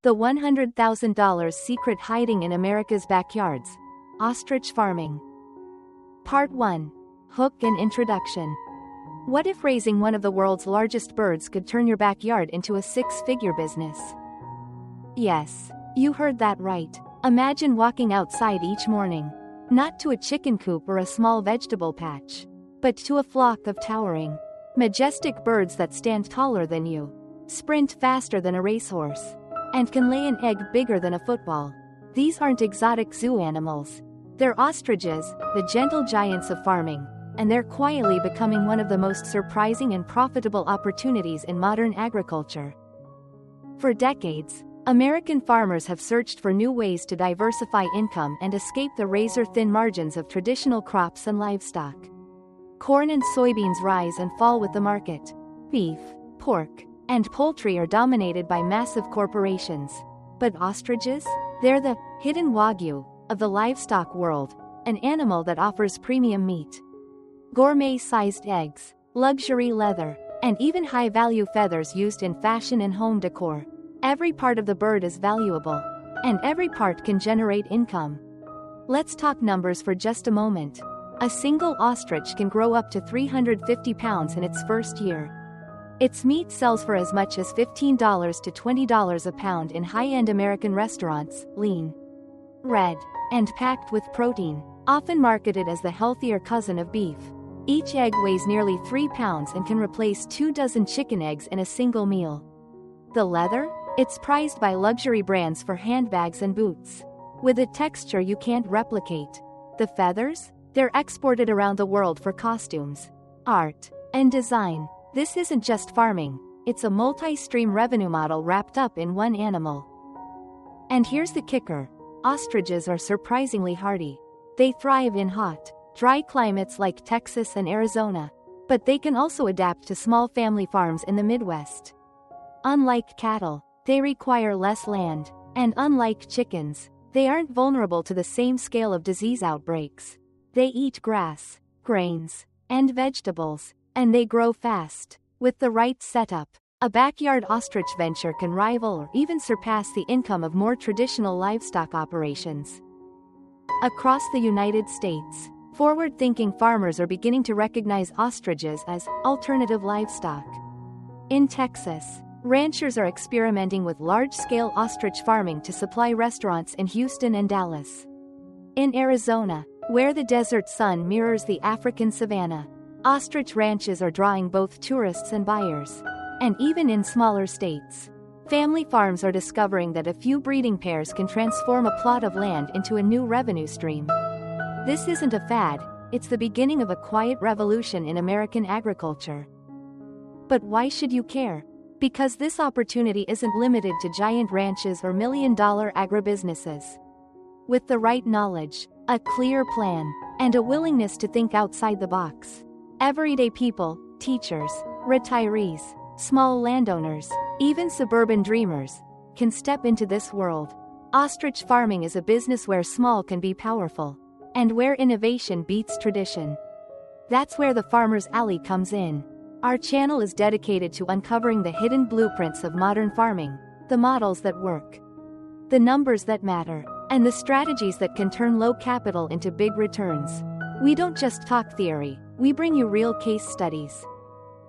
The $100,000 secret hiding in America's backyards. Ostrich farming. Part 1. Hook and introduction. What if raising one of the world's largest birds could turn your backyard into a six-figure business? Yes, you heard that right. Imagine walking outside each morning. Not to a chicken coop or a small vegetable patch, but to a flock of towering, majestic birds that stand taller than you, sprint faster than a racehorse, and can lay an egg bigger than a football. These aren't exotic zoo animals. They're ostriches, the gentle giants of farming, and they're quietly becoming one of the most surprising and profitable opportunities in modern agriculture. For decades, American farmers have searched for new ways to diversify income and escape the razor-thin margins of traditional crops and livestock. Corn and soybeans rise and fall with the market. Beef, pork, and poultry are dominated by massive corporations. But ostriches? They're the hidden Wagyu of the livestock world, an animal that offers premium meat, gourmet-sized eggs, luxury leather, and even high-value feathers used in fashion and home decor. Every part of the bird is valuable, and every part can generate income. Let's talk numbers for just a moment. A single ostrich can grow up to 350 pounds in its first year. Its meat sells for as much as $15 to $20 a pound in high-end American restaurants, lean, red, and packed with protein, often marketed as the healthier cousin of beef. Each egg weighs nearly 3 pounds and can replace 24 chicken eggs in a single meal. The leather? It's prized by luxury brands for handbags and boots, with a texture you can't replicate. The feathers? They're exported around the world for costumes, art, and design. This isn't just farming, it's a multi-stream revenue model wrapped up in one animal. And here's the kicker. Ostriches are surprisingly hardy. They thrive in hot, dry climates like Texas and Arizona, but they can also adapt to small family farms in the Midwest. Unlike cattle, they require less land, and unlike chickens, they aren't vulnerable to the same scale of disease outbreaks. They eat grass, grains, and vegetables, and they grow fast. With the right setup, a backyard ostrich venture can rival or even surpass the income of more traditional livestock operations. Across the United States, forward-thinking farmers are beginning to recognize ostriches as alternative livestock. In Texas, ranchers are experimenting with large-scale ostrich farming to supply restaurants in Houston and Dallas. In Arizona, where the desert sun mirrors the African savanna, ostrich ranches are drawing both tourists and buyers. And even in smaller states, family farms are discovering that a few breeding pairs can transform a plot of land into a new revenue stream. This isn't a fad, it's the beginning of a quiet revolution in American agriculture. But why should you care? Because this opportunity isn't limited to giant ranches or million-dollar agribusinesses. With the right knowledge, a clear plan, and a willingness to think outside the box, everyday people, teachers, retirees, small landowners, even suburban dreamers, can step into this world. Ostrich farming is a business where small can be powerful, and where innovation beats tradition. That's where the Farmer's Alley comes in. Our channel is dedicated to uncovering the hidden blueprints of modern farming, the models that work, the numbers that matter, and the strategies that can turn low capital into big returns. We don't just talk theory, we bring you real case studies,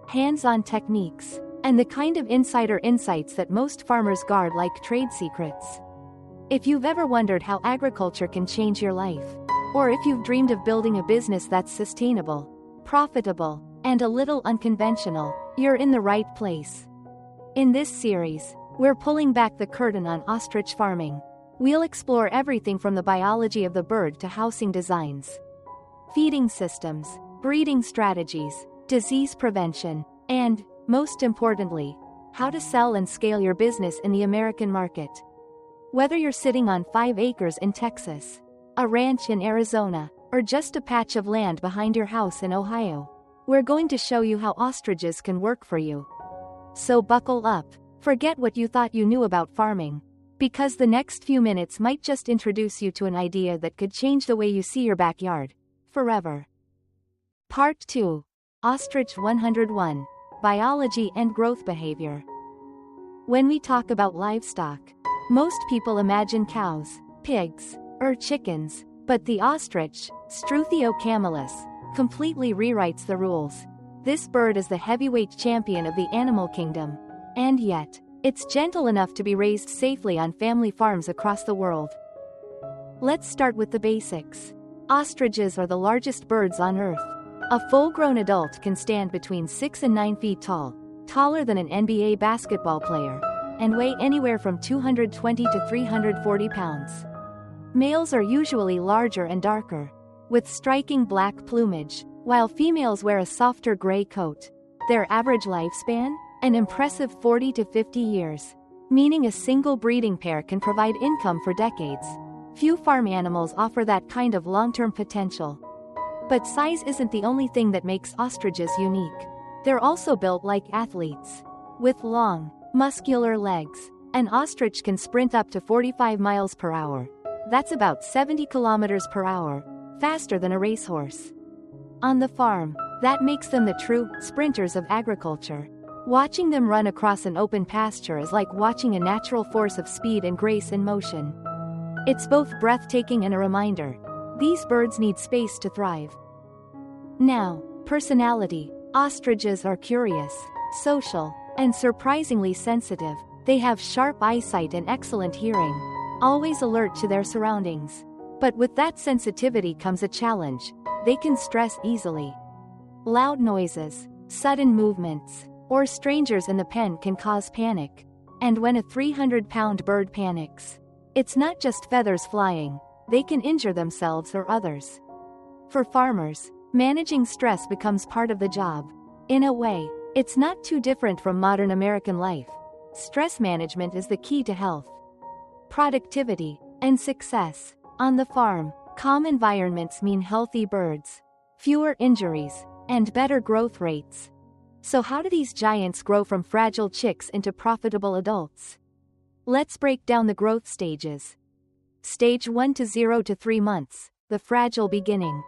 hands-on techniques, and the kind of insider insights that most farmers guard like trade secrets. If you've ever wondered how agriculture can change your life, or if you've dreamed of building a business that's sustainable, profitable, and a little unconventional, you're in the right place. In this series, we're pulling back the curtain on ostrich farming. We'll explore everything from the biology of the bird to housing designs, feeding systems, breeding strategies, disease prevention, and, most importantly, how to sell and scale your business in the American market. Whether you're sitting on 5 acres in Texas, a ranch in Arizona, or just a patch of land behind your house in Ohio, we're going to show you how ostriches can work for you. So buckle up, forget what you thought you knew about farming, because the next few minutes might just introduce you to an idea that could change the way you see your backyard, forever. Part 2. Ostrich 101. Biology and Growth Behavior. When we talk about livestock, Most people imagine cows, pigs, or chickens, but the ostrich, Struthio camelus, completely rewrites the rules. This bird is the heavyweight champion of the animal kingdom. And yet, it's gentle enough to be raised safely on family farms across the world. Let's start with the basics. Ostriches are the largest birds on Earth. A full-grown adult can stand between 6 and 9 feet tall, taller than an NBA basketball player, and weigh anywhere from 220 to 340 pounds. Males are usually larger and darker, with striking black plumage, while females wear a softer gray coat. Their average lifespan? An impressive 40 to 50 years, meaning a single breeding pair can provide income for decades. Few farm animals offer that kind of long-term potential. But size isn't the only thing that makes ostriches unique. They're also built like athletes. With long, muscular legs, an ostrich can sprint up to 45 miles per hour. That's about 70 kilometers per hour, faster than a racehorse. On the farm, that makes them the true sprinters of agriculture. Watching them run across an open pasture is like watching a natural force of speed and grace in motion. It's both breathtaking and a reminder. These birds need space to thrive. Now, personality. Ostriches are curious, social, and surprisingly sensitive. They have sharp eyesight and excellent hearing, always alert to their surroundings. But with that sensitivity comes a challenge. They can stress easily. Loud noises, sudden movements, or strangers in the pen can cause panic. And when a 300-pound bird panics, it's not just feathers flying, they can injure themselves or others. For farmers, managing stress becomes part of the job. In a way, it's not too different from modern American life. Stress management is the key to health, productivity, and success. On the farm, calm environments mean healthy birds, fewer injuries, and better growth rates. So how do these giants grow from fragile chicks into profitable adults? Let's break down the growth stages. Stage 1 to 0 to 3 months, the fragile beginning.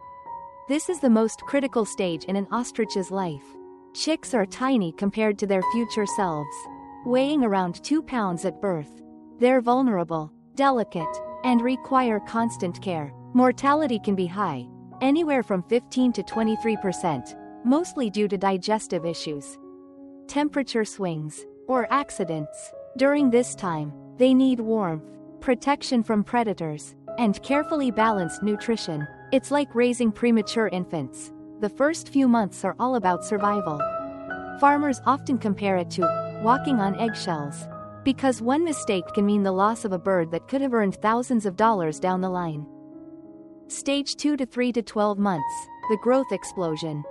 This is the most critical stage in an ostrich's life. Chicks are tiny compared to their future selves, weighing around 2 pounds at birth. They're vulnerable, delicate, and require constant care. Mortality can be high, anywhere from 15 to 23%, mostly due to digestive issues, temperature swings, or accidents. During this time, they need warmth, protection from predators, and carefully balanced nutrition. It's like raising premature infants. The first few months are all about survival. Farmers often compare it to walking on eggshells, because one mistake can mean the loss of a bird that could have earned thousands of dollars down the line. Stage 2 to 3 to 12 months, the growth explosion.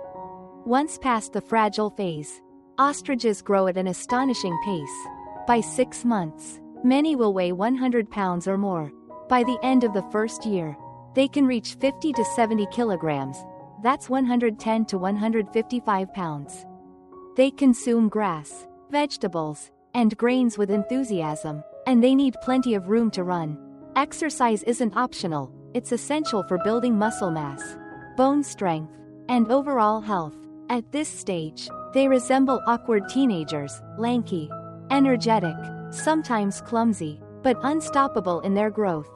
Once past the fragile phase, ostriches grow at an astonishing pace. By 6 months, many will weigh 100 pounds or more. By the end of the first year, they can reach 50 to 70 kilograms. That's 110 to 155 pounds. They consume grass, vegetables, and grains with enthusiasm, and they need plenty of room to run. Exercise isn't optional, it's essential for building muscle mass, bone strength, and overall health. At this stage, they resemble awkward teenagers, lanky, energetic, sometimes clumsy, but unstoppable in their growth.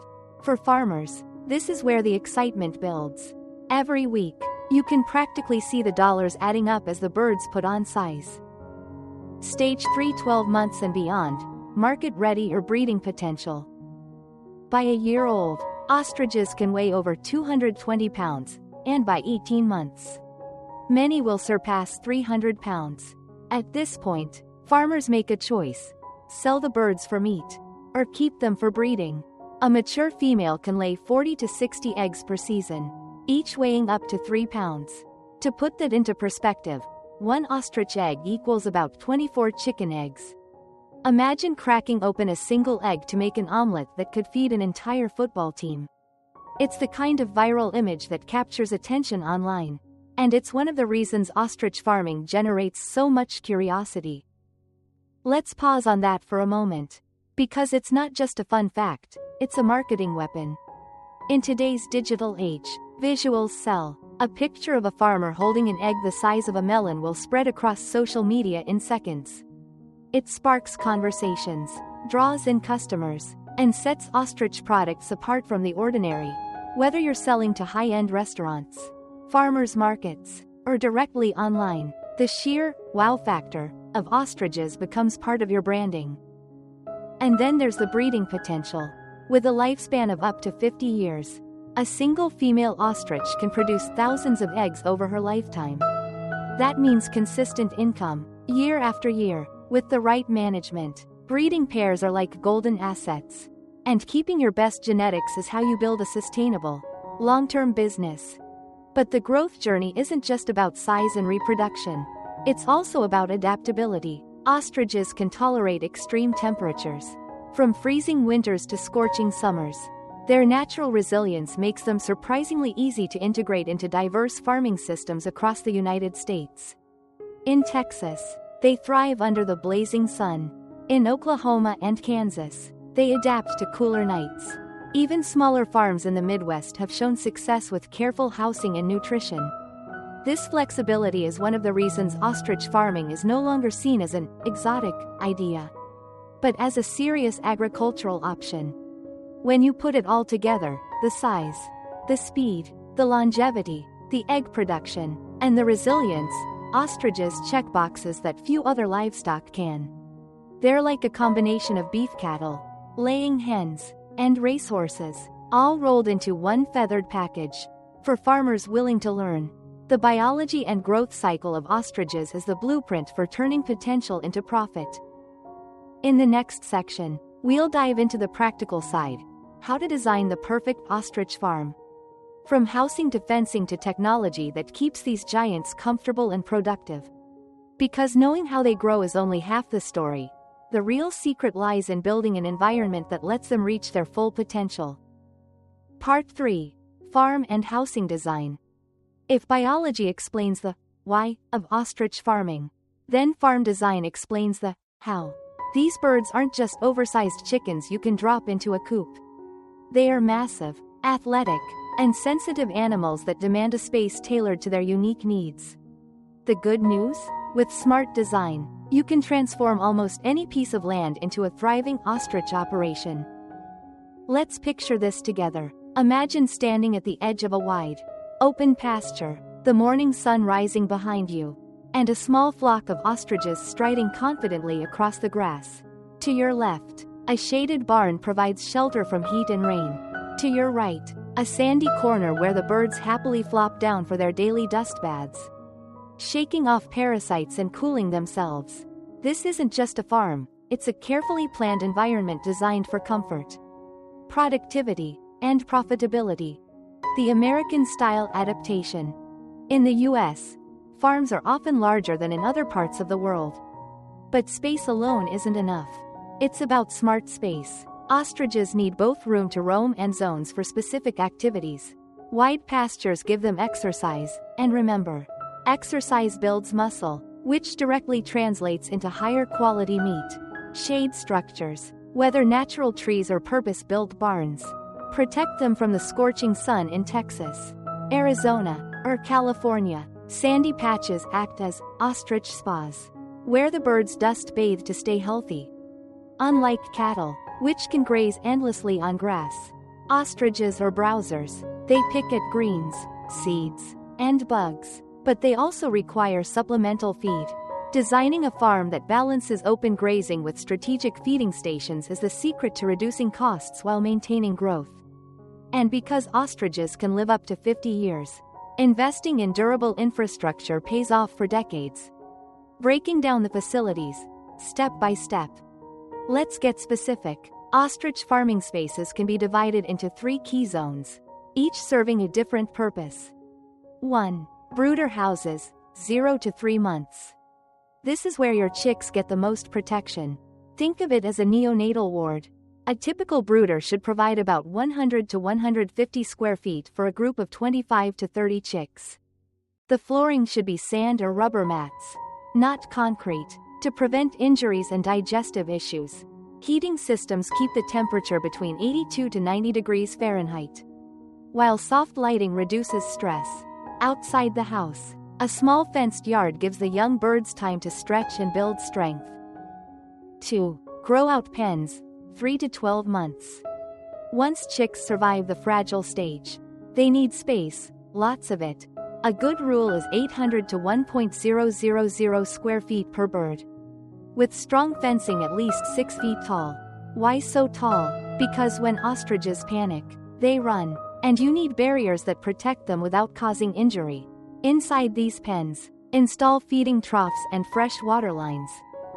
For farmers, this is where the excitement builds. Every week, you can practically see the dollars adding up as the birds put on size. Stage 3 12 months and beyond, market ready or breeding potential. By a year old, ostriches can weigh over 220 pounds, and by 18 months, many will surpass 300 pounds. At this point, farmers make a choice: sell the birds for meat, or keep them for breeding. A mature female can lay 40 to 60 eggs per season, each weighing up to 3 pounds. To put that into perspective, one ostrich egg equals about 24 chicken eggs. Imagine cracking open a single egg to make an omelet that could feed an entire football team. It's the kind of viral image that captures attention online. And it's one of the reasons ostrich farming generates so much curiosity. Let's pause on that for a moment. Because it's not just a fun fact, it's a marketing weapon. In today's digital age, visuals sell. A picture of a farmer holding an egg the size of a melon will spread across social media in seconds. It sparks conversations, draws in customers, and sets ostrich products apart from the ordinary. Whether you're selling to high-end restaurants, farmers markets, or directly online, the sheer wow factor of ostriches becomes part of your branding. And then there's the breeding potential. With a lifespan of up to 50 years, a single female ostrich can produce thousands of eggs over her lifetime. That means consistent income, year after year. With the right management, breeding pairs are like golden assets. And keeping your best genetics is how you build a sustainable, long-term business. But the growth journey isn't just about size and reproduction. It's also about adaptability. Ostriches can tolerate extreme temperatures, from freezing winters to scorching summers. Their natural resilience makes them surprisingly easy to integrate into diverse farming systems across the United States. In Texas, they thrive under the blazing sun. In Oklahoma and Kansas, they adapt to cooler nights. Even smaller farms in the Midwest have shown success with careful housing and nutrition. This flexibility is one of the reasons ostrich farming is no longer seen as an exotic idea, but as a serious agricultural option. When you put it all together, the size, the speed, the longevity, the egg production, and the resilience, ostriches check boxes that few other livestock can. They're like a combination of beef cattle, laying hens, and racehorses, all rolled into one feathered package. For farmers willing to learn, the biology and growth cycle of ostriches is the blueprint for turning potential into profit. In the next section, we'll dive into the practical side, how to design the perfect ostrich farm. From housing to fencing to technology that keeps these giants comfortable and productive. Because knowing how they grow is only half the story. The real secret lies in building an environment that lets them reach their full potential. Part 3. Farm and housing design. If biology explains the why of ostrich farming, then farm design explains the how. These birds aren't just oversized chickens you can drop into a coop. They are massive, athletic, and sensitive animals that demand a space tailored to their unique needs. The good news? With smart design, you can transform almost any piece of land into a thriving ostrich operation. Let's picture this together. Imagine standing at the edge of a wide, open pasture, the morning sun rising behind you, and a small flock of ostriches striding confidently across the grass. To your left, a shaded barn provides shelter from heat and rain. To your right, a sandy corner where the birds happily flop down for their daily dust baths, shaking off parasites and cooling themselves. This isn't just a farm, it's a carefully planned environment designed for comfort, productivity, and profitability. The American-style adaptation. In the US, farms are often larger than in other parts of the world. But space alone isn't enough. It's about smart space. Ostriches need both room to roam and zones for specific activities. Wide pastures give them exercise, and remember, exercise builds muscle, which directly translates into higher quality meat. Shade structures, whether natural trees or purpose-built barns, protect them from the scorching sun in Texas, Arizona, or California. Sandy patches act as ostrich spas, where the birds dust bathe to stay healthy. Unlike cattle, which can graze endlessly on grass, ostriches are browsers. They pick at greens, seeds, and bugs, but they also require supplemental feed. Designing a farm that balances open grazing with strategic feeding stations is the secret to reducing costs while maintaining growth. And because ostriches can live up to 50 years, investing in durable infrastructure pays off for decades. Breaking down the facilities, step by step. Let's get specific. Ostrich farming spaces can be divided into 3 key zones, each serving a different purpose. 1. Brooder houses, 0 to 3 months. This is where your chicks get the most protection. Think of it as a neonatal ward. A typical brooder should provide about 100 to 150 square feet for a group of 25 to 30 chicks. The flooring should be sand or rubber mats, not concrete, to prevent injuries and digestive issues. Heating systems keep the temperature between 82 to 90 degrees Fahrenheit, while soft lighting reduces stress. Outside the house, a small fenced yard gives the young birds time to stretch and build strength. 2. Grow-out pens, 3 to 12 months. Once chicks survive the fragile stage, they need space, lots of it. A good rule is 800 to 1.000 square feet per bird. With strong fencing at least 6 feet tall. Why so tall? Because when ostriches panic, they run, and you need barriers that protect them without causing injury. Inside these pens, install feeding troughs and fresh water lines.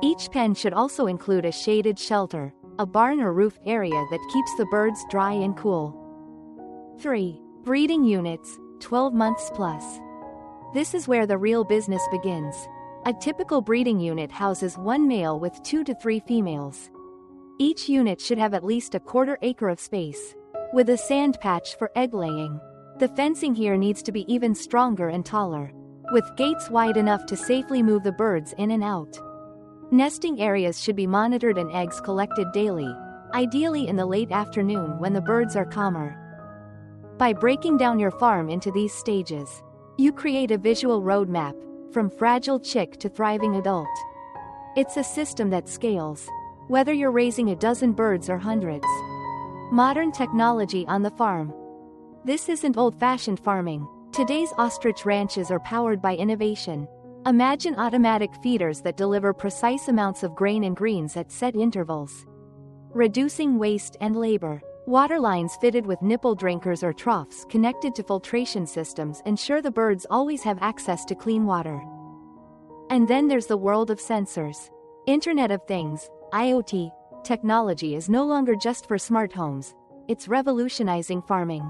Each pen should also include a shaded shelter, a barn or roof area that keeps the birds dry and cool. 3. Breeding units, 12 months plus. This is where the real business begins. A typical breeding unit houses one male with 2 to 3 females. Each unit should have at least a quarter acre of space, with a sand patch for egg laying. The fencing here needs to be even stronger and taller, with gates wide enough to safely move the birds in and out. Nesting areas should be monitored and eggs collected daily, ideally in the late afternoon when the birds are calmer. By breaking down your farm into these stages, you create a visual roadmap, from fragile chick to thriving adult. It's a system that scales, whether you're raising a dozen birds or hundreds. Modern technology on the farm. This isn't old-fashioned farming. Today's ostrich ranches are powered by innovation. Imagine automatic feeders that deliver precise amounts of grain and greens at set intervals, reducing waste and labor. Water lines fitted with nipple drinkers or troughs connected to filtration systems ensure the birds always have access to clean water. And then there's the world of sensors. Internet of Things, IoT, technology is no longer just for smart homes, it's revolutionizing farming.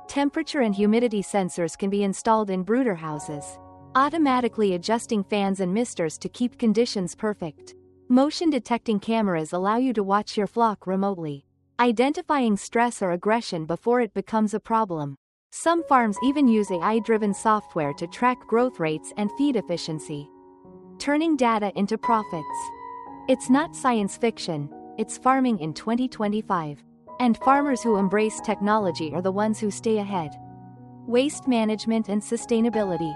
Temperature and humidity sensors can be installed in brooder houses, automatically adjusting fans and misters to keep conditions perfect. Motion detecting cameras allow you to watch your flock remotely, identifying stress or aggression before it becomes a problem. Some farms even use AI-driven software to track growth rates and feed efficiency, turning data into profits. It's not science fiction, it's farming in 2025. And farmers who embrace technology are the ones who stay ahead. Waste management and sustainability.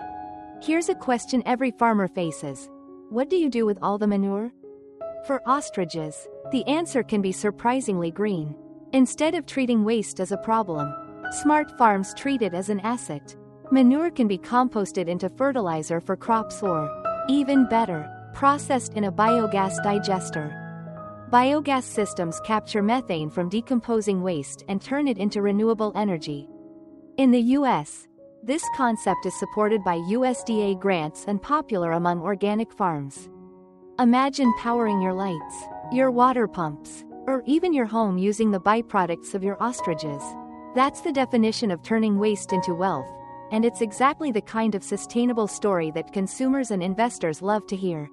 Here's a question every farmer faces. What do you do with all the manure? For ostriches, the answer can be surprisingly green. Instead of treating waste as a problem, smart farms treat it as an asset. Manure can be composted into fertilizer for crops or, even better, processed in a biogas digester. Biogas systems capture methane from decomposing waste and turn it into renewable energy. In the US, this concept is supported by USDA grants and popular among organic farms. Imagine powering your lights, your water pumps, or even your home using the byproducts of your ostriches. That's the definition of turning waste into wealth, and it's exactly the kind of sustainable story that consumers and investors love to hear.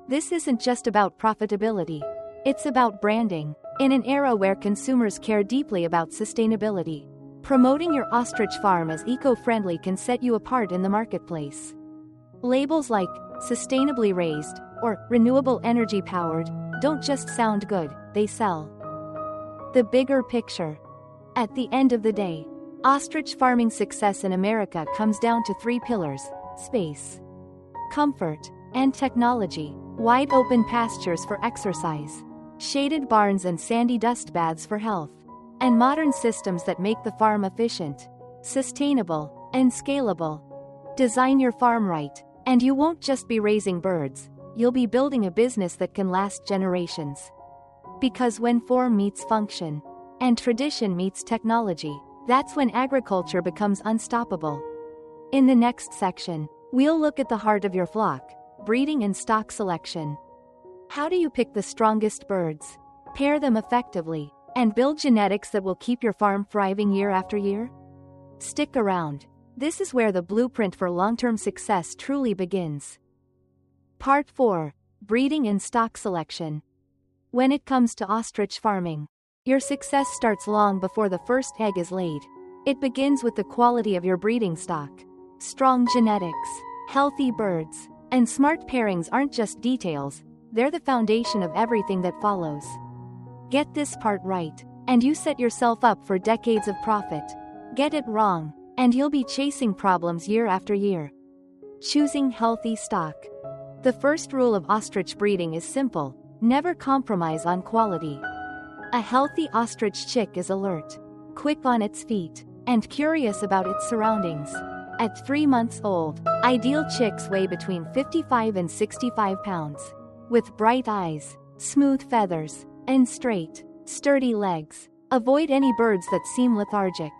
This isn't just about profitability. It's about branding. In an era where consumers care deeply about sustainability, promoting your ostrich farm as eco-friendly can set you apart in the marketplace. Labels like sustainably raised or renewable energy powered don't just sound good, they sell. The bigger picture. At the end of the day, ostrich farming success in America comes down to 3 pillars: space, comfort, and technology. Wide open pastures for exercise, shaded barns and sandy dust baths for health, and modern systems that make the farm efficient, sustainable, and scalable. Design your farm right, and you won't just be raising birds, you'll be building a business that can last generations. Because when form meets function, and tradition meets technology, that's when agriculture becomes unstoppable. In the next section, we'll look at the heart of your flock: breeding and stock selection. How do you pick the strongest birds, pair them effectively, and build genetics that will keep your farm thriving year after year? Stick around. This is where the blueprint for long-term success truly begins. Part 4. Breeding and stock selection. When it comes to ostrich farming, your success starts long before the first egg is laid. It begins with the quality of your breeding stock. Strong genetics, healthy birds, and smart pairings aren't just details, they're the foundation of everything that follows. Get this part right, and you set yourself up for decades of profit. Get it wrong, and you'll be chasing problems year after year. Choosing healthy stock. The first rule of ostrich breeding is simple: never compromise on quality. A healthy ostrich chick is alert, quick on its feet, and curious about its surroundings. At 3 months old, ideal chicks weigh between 55 and 65 pounds. With bright eyes, smooth feathers, and straight, sturdy legs. Avoid any birds that seem lethargic,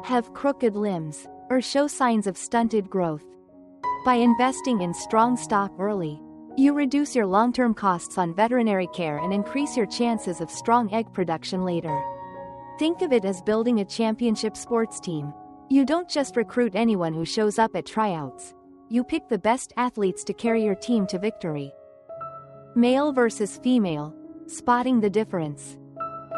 have crooked limbs, or show signs of stunted growth. By investing in strong stock early, you reduce your long-term costs on veterinary care and increase your chances of strong egg production later. Think of it as building a championship sports team. You don't just recruit anyone who shows up at tryouts. You pick the best athletes to carry your team to victory. Male versus female, spotting the difference.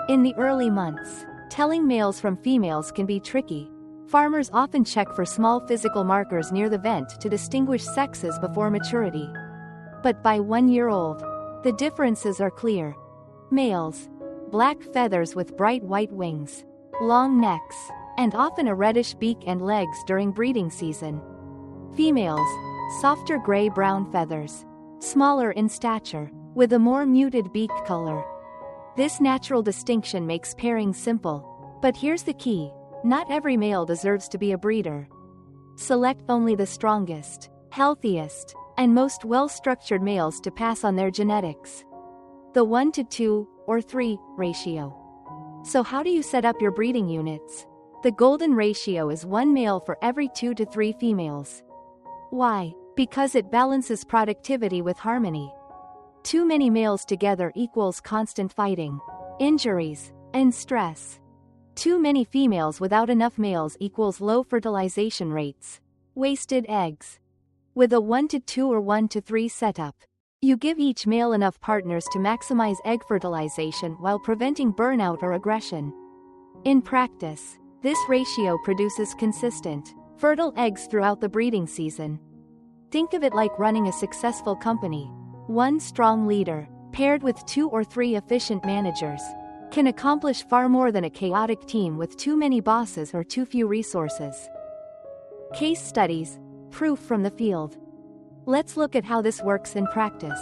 In the early months, telling males from females can be tricky. Farmers often check for small physical markers near the vent to distinguish sexes before maturity. But by 1 year old, the differences are clear. Males, black feathers with bright white wings, long necks, and often a reddish beak and legs during breeding season. Females, softer gray-brown feathers, smaller in stature, with a more muted beak color. This natural distinction makes pairing simple. But here's the key: not every male deserves to be a breeder. Select only the strongest, healthiest, and most well-structured males to pass on their genetics. The 1 to 2 or 3 ratio. So how do you set up your breeding units? The golden ratio is 1 male for every 2 to 3 females. Why? Because it balances productivity with harmony. Too many males together equals constant fighting, injuries, and stress. Too many females without enough males equals low fertilization rates, wasted eggs. With a 1 to 2 or 1 to 3 setup, you give each male enough partners to maximize egg fertilization while preventing burnout or aggression. In practice, this ratio produces consistent, fertile eggs throughout the breeding season. Think of it like running a successful company. One strong leader, paired with 2 or 3 efficient managers, can accomplish far more than a chaotic team with too many bosses or too few resources. Case studies, proof from the field. Let's look at how this works in practice.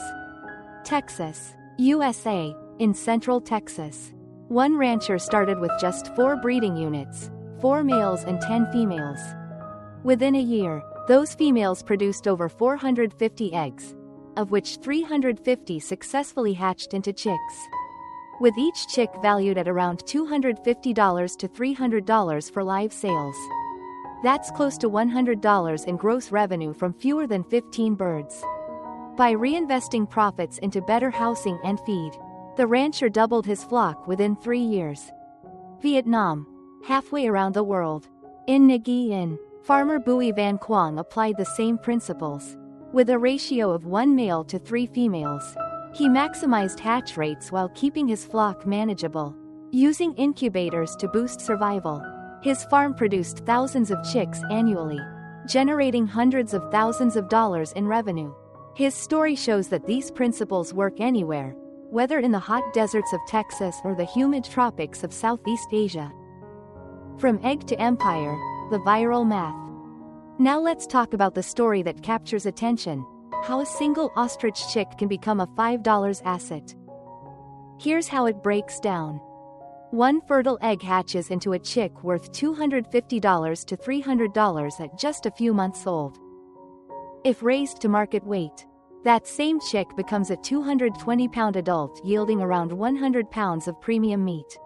Texas, USA. In Central Texas, one rancher started with just 4 breeding units, 4 males and 10 females. Within a year, those females produced over 450 eggs, of which 350 successfully hatched into chicks. With each chick valued at around $250 to $300 for live sales. That's close to $100 in gross revenue from fewer than 15 birds. By reinvesting profits into better housing and feed, the rancher doubled his flock within 3 years. Vietnam, halfway around the world. In Nha Yen, farmer Bui Van Quang applied the same principles. With a ratio of 1 male to 3 females, he maximized hatch rates while keeping his flock manageable. Using incubators to boost survival, his farm produced thousands of chicks annually, generating hundreds of thousands of dollars in revenue. His story shows that these principles work anywhere, whether in the hot deserts of Texas or the humid tropics of Southeast Asia. From egg to empire, the viral math. Now let's talk about the story that captures attention: how a single ostrich chick can become a $5 asset. Here's how it breaks down. One fertile egg hatches into a chick worth $250 to $300 at just a few months old. If raised to market weight, that same chick becomes a 220-pound adult yielding around 100 pounds of premium meat.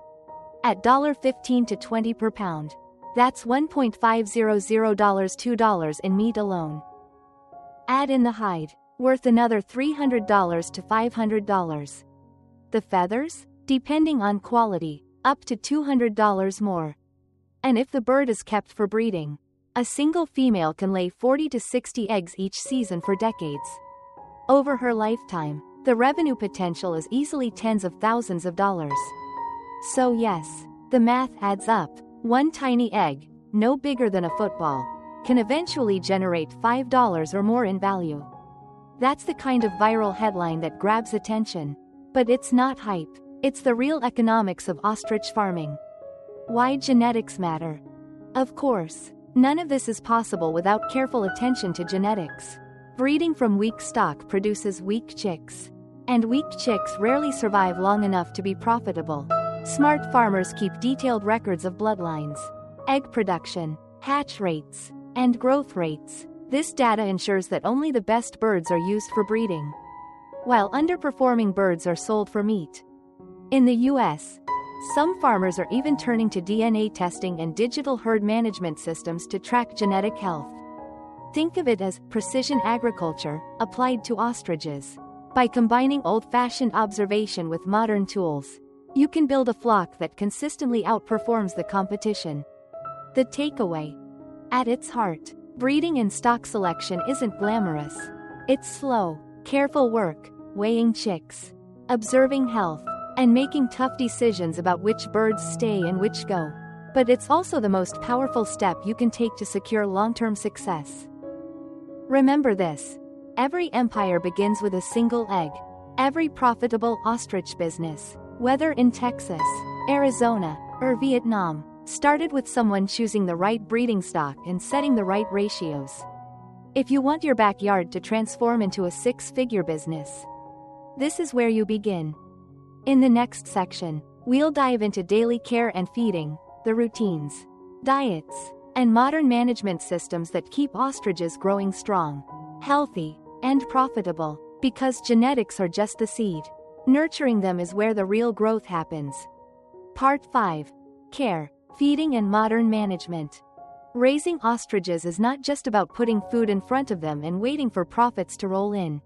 At $15 to $20 per pound, that's $1.500 $2 in meat alone. Add in the hide, worth another $300 to $500. The feathers, depending on quality, up to $200 more. And if the bird is kept for breeding, a single female can lay 40 to 60 eggs each season for decades. Over her lifetime, the revenue potential is easily tens of thousands of dollars. So yes, the math adds up. One tiny egg, no bigger than a football, can eventually generate $5 or more in value. That's the kind of viral headline that grabs attention. But it's not hype, it's the real economics of ostrich farming. Why genetics matter? Of course, none of this is possible without careful attention to genetics. Breeding from weak stock produces weak chicks. And weak chicks rarely survive long enough to be profitable. Smart farmers keep detailed records of bloodlines, egg production, hatch rates, and growth rates. This data ensures that only the best birds are used for breeding, while underperforming birds are sold for meat. In the US, some farmers are even turning to DNA testing and digital herd management systems to track genetic health. Think of it as precision agriculture applied to ostriches. By combining old-fashioned observation with modern tools, you can build a flock that consistently outperforms the competition. The takeaway: at its heart, breeding and stock selection isn't glamorous. It's slow, careful work, weighing chicks, observing health, and making tough decisions about which birds stay and which go. But it's also the most powerful step you can take to secure long-term success. Remember this: every empire begins with a single egg. Every profitable ostrich business, whether in Texas, Arizona, or Vietnam, started with someone choosing the right breeding stock and setting the right ratios. If you want your backyard to transform into a six-figure business, this is where you begin. In the next section, we'll dive into daily care and feeding, the routines, diets, and modern management systems that keep ostriches growing strong, healthy, and profitable. Because genetics are just the seed, nurturing them is where the real growth happens. Part 5. Care, feeding and modern management. Raising ostriches is not just about putting food in front of them and waiting for profits to roll in.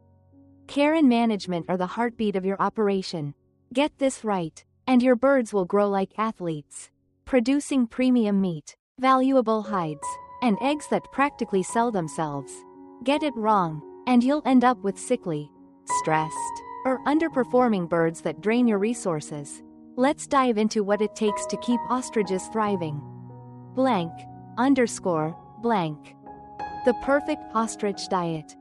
Care and management are the heartbeat of your operation. Get this right, and your birds will grow like athletes, producing premium meat, valuable hides, and eggs that practically sell themselves. Get it wrong, and you'll end up with sickly, stressed, or underperforming birds that drain your resources. Let's dive into what it takes to keep ostriches thriving. Blank, blank. The perfect ostrich diet.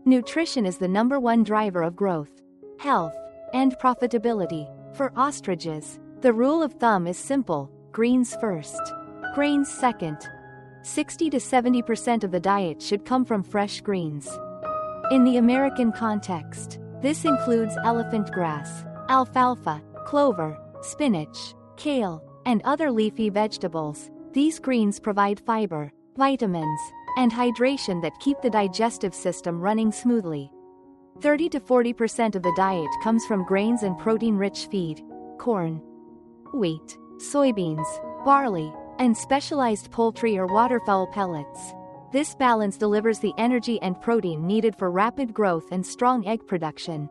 Nutrition is the #1 driver of growth, health, and profitability. For ostriches, the rule of thumb is simple: greens first, grains second. 60 to 70% of the diet should come from fresh greens. In the American context, this includes elephant grass, alfalfa, clover, spinach, kale, and other leafy vegetables. These greens provide fiber, vitamins, and hydration that keep the digestive system running smoothly. 30 to 40% of the diet comes from grains and protein-rich feed: corn, wheat, soybeans, barley, and specialized poultry or waterfowl pellets. This balance delivers the energy and protein needed for rapid growth and strong egg production.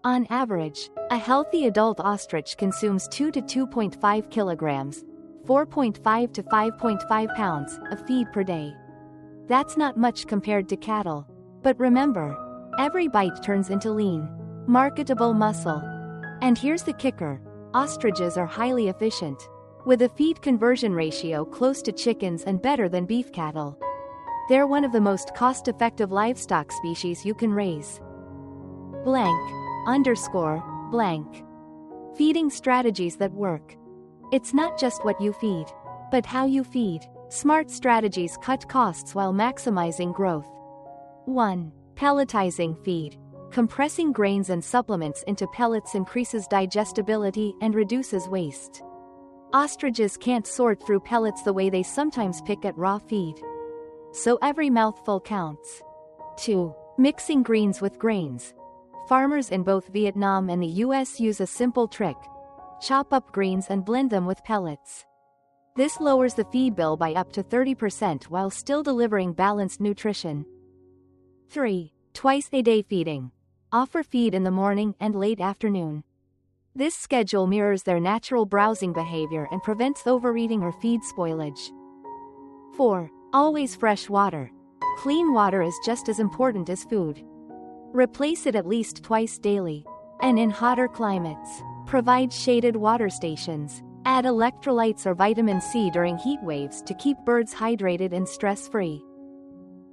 On average, a healthy adult ostrich consumes 2 to 2.5 kilograms, 4.5 to 5.5 pounds, of feed per day. That's not much compared to cattle. But remember, every bite turns into lean, marketable muscle. And here's the kicker: ostriches are highly efficient, with a feed conversion ratio close to chickens and better than beef cattle. They're one of the most cost-effective livestock species you can raise. Blank. Feeding strategies that work. It's not just what you feed, but how you feed. Smart strategies cut costs while maximizing growth. 1. Pelletizing feed. Compressing grains and supplements into pellets increases digestibility and reduces waste. Ostriches can't sort through pellets the way they sometimes pick at raw feed, so every mouthful counts. 2. Mixing greens with grains. Farmers in both Vietnam and the US use a simple trick: chop up greens and blend them with pellets. This lowers the feed bill by up to 30% while still delivering balanced nutrition. 3. Twice-a-day feeding. Offer feed in the morning and late afternoon. This schedule mirrors their natural browsing behavior and prevents overeating or feed spoilage. 4. Always fresh water. Clean water is just as important as food. Replace it at least twice daily. And in hotter climates, provide shaded water stations. Add electrolytes or vitamin C during heat waves to keep birds hydrated and stress-free.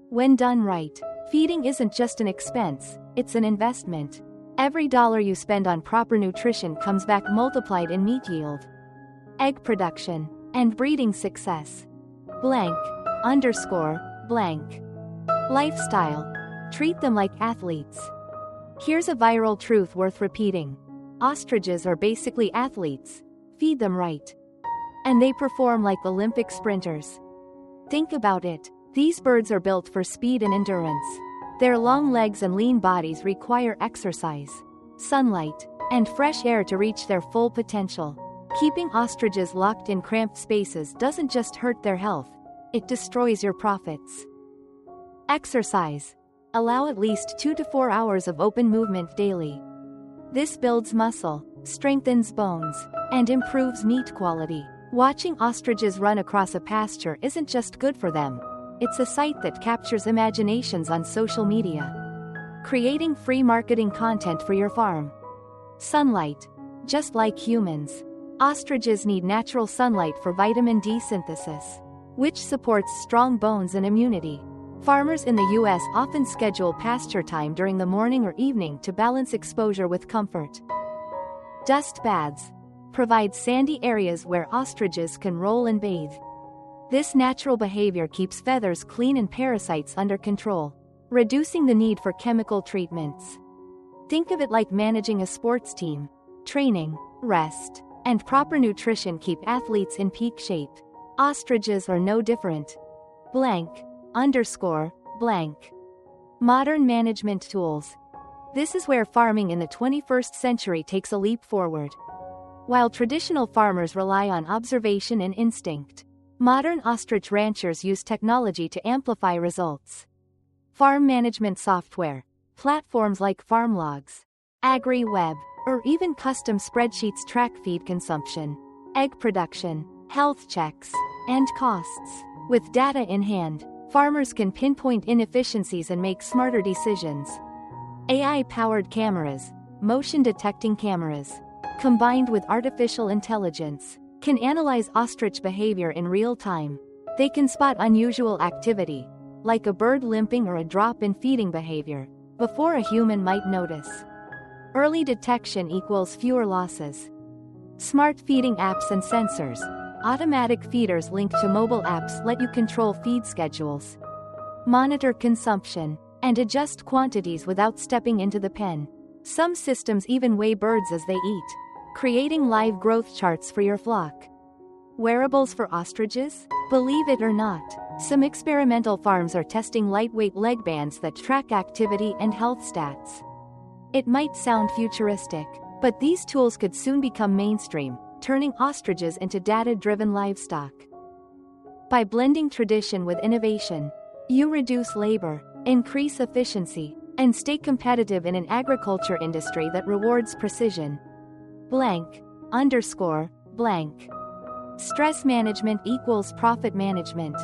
When done right, feeding isn't just an expense, it's an investment. Every dollar you spend on proper nutrition comes back multiplied in meat yield, egg production, and breeding success. Blank. Lifestyle. Treat them like athletes. Here's a viral truth worth repeating. Ostriches are basically athletes. feed them right. And they perform like Olympic sprinters. Think about it. These birds are built for speed and endurance. Their long legs and lean bodies require exercise, sunlight, and fresh air to reach their full potential. Keeping ostriches locked in cramped spaces doesn't just hurt their health, it destroys your profits. Exercise. Allow at least 2 to 4 hours of open movement daily. This builds muscle, strengthens bones, and improves meat quality. Watching ostriches run across a pasture isn't just good for them, it's a sight that captures imaginations on social media. Creating free marketing content for your farm. Sunlight. Just like humans, ostriches need natural sunlight for vitamin D synthesis, which supports strong bones and immunity. Farmers in the US often schedule pasture time during the morning or evening to balance exposure with comfort. Dust baths. Provide sandy areas where ostriches can roll and bathe. This natural behavior keeps feathers clean and parasites under control, reducing the need for chemical treatments. Think of it like managing a sports team. Training, rest, and proper nutrition keep athletes in peak shape. Ostriches are no different. __. Modern management tools. This is where farming in the 21st century takes a leap forward. While traditional farmers rely on observation and instinct, modern ostrich ranchers use technology to amplify results. Farm management software, platforms like FarmLogs, AgriWeb, or even custom spreadsheets track feed consumption, egg production, health checks, and costs. With data in hand, farmers can pinpoint inefficiencies and make smarter decisions. AI-powered cameras, motion-detecting cameras, combined with artificial intelligence, can analyze ostrich behavior in real time. They can spot unusual activity, like a bird limping or a drop in feeding behavior, before a human might notice. Early detection equals fewer losses. Smart feeding apps and sensors. Automatic feeders linked to mobile apps let you control feed schedules, monitor consumption, and adjust quantities without stepping into the pen. Some systems even weigh birds as they eat, creating live growth charts for your flock. Wearables for ostriches? Believe it or not, some experimental farms are testing lightweight leg bands that track activity and health stats. It might sound futuristic, but these tools could soon become mainstream, turning ostriches into data-driven livestock. By blending tradition with innovation, you reduce labor, increase efficiency, and stay competitive in an agriculture industry that rewards precision. __. Stress management equals profit management.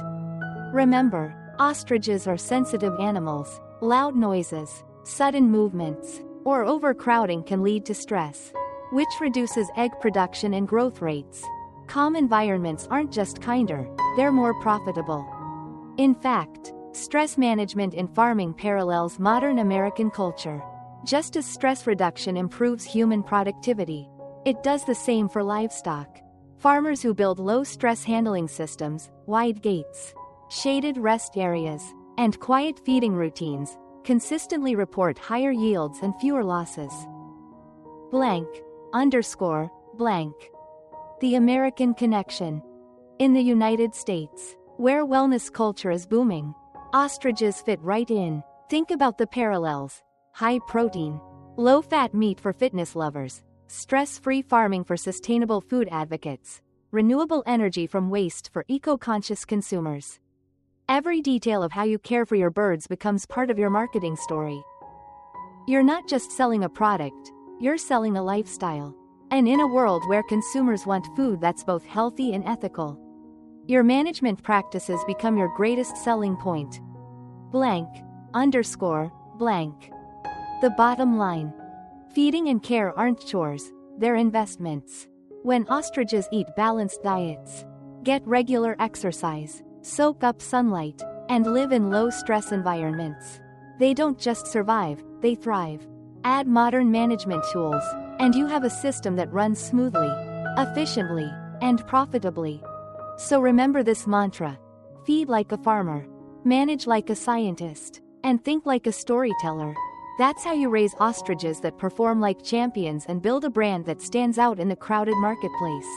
Remember, ostriches are sensitive animals. Loud noises, sudden movements, or overcrowding can lead to stress, which reduces egg production and growth rates. Calm environments aren't just kinder, they're more profitable. In fact, stress management in farming parallels modern American culture. Just as stress reduction improves human productivity, it does the same for livestock. Farmers who build low-stress handling systems, wide gates, shaded rest areas, and quiet feeding routines consistently report higher yields and fewer losses. __. The American connection. In the United States, where wellness culture is booming, ostriches fit right in. Think about the parallels. High protein, low-fat meat for fitness lovers, stress-free farming for sustainable food advocates, renewable energy from waste for eco-conscious consumers. Every detail of how you care for your birds becomes part of your marketing story. You're not just selling a product, you're selling a lifestyle. And in a world where consumers want food that's both healthy and ethical, your management practices become your greatest selling point. __. The bottom line. Feeding and care aren't chores, they're investments. When ostriches eat balanced diets, get regular exercise, soak up sunlight, and live in low-stress environments, they don't just survive, they thrive. Add modern management tools, and you have a system that runs smoothly, efficiently, and profitably. So remember this mantra: feed like a farmer, manage like a scientist, and think like a storyteller. That's how you raise ostriches that perform like champions and build a brand that stands out in the crowded marketplace.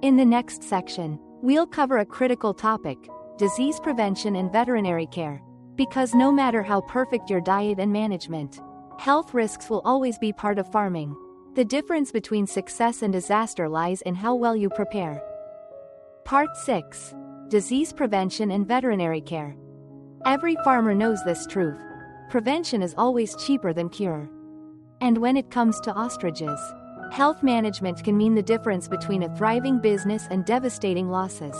In the next section, we'll cover a critical topic: disease prevention and veterinary care. Because no matter how perfect your diet and management, health risks will always be part of farming. The difference between success and disaster lies in how well you prepare. Part 6. Disease prevention and veterinary care. Every farmer knows this truth. Prevention is always cheaper than cure. And when it comes to ostriches, health management can mean the difference between a thriving business and devastating losses.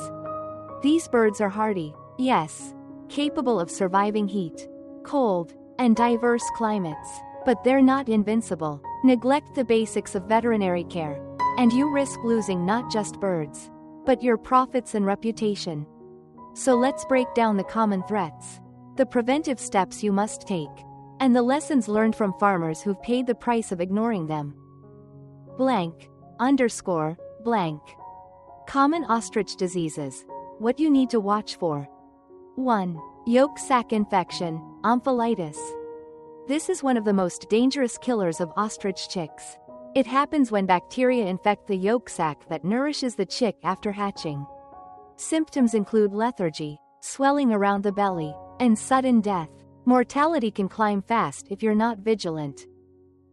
These birds are hardy, yes, capable of surviving heat, cold, and diverse climates, but they're not invincible. Neglect the basics of veterinary care, and you risk losing not just birds, but your profits and reputation. So let's break down the common threats, the preventive steps you must take, and the lessons learned from farmers who've paid the price of ignoring them. Blank, underscore, blank. Common ostrich diseases. What you need to watch for. 1. Yolk sac infection, omphalitis. This is one of the most dangerous killers of ostrich chicks. It happens when bacteria infect the yolk sac that nourishes the chick after hatching. Symptoms include lethargy, swelling around the belly, and sudden death. Mortality can climb fast if you're not vigilant.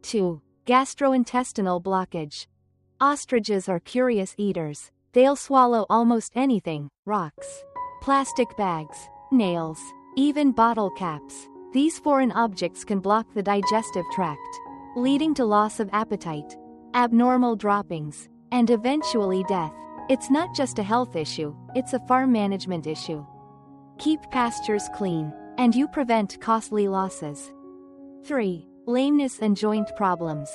2. Gastrointestinal blockage. Ostriches are curious eaters. They'll swallow almost anything: rocks, plastic bags, nails, even bottle caps. These foreign objects can block the digestive tract, leading to loss of appetite, abnormal droppings, and eventually death. It's not just a health issue, it's a farm management issue. Keep pastures clean, and you prevent costly losses. 3. Lameness and joint problems.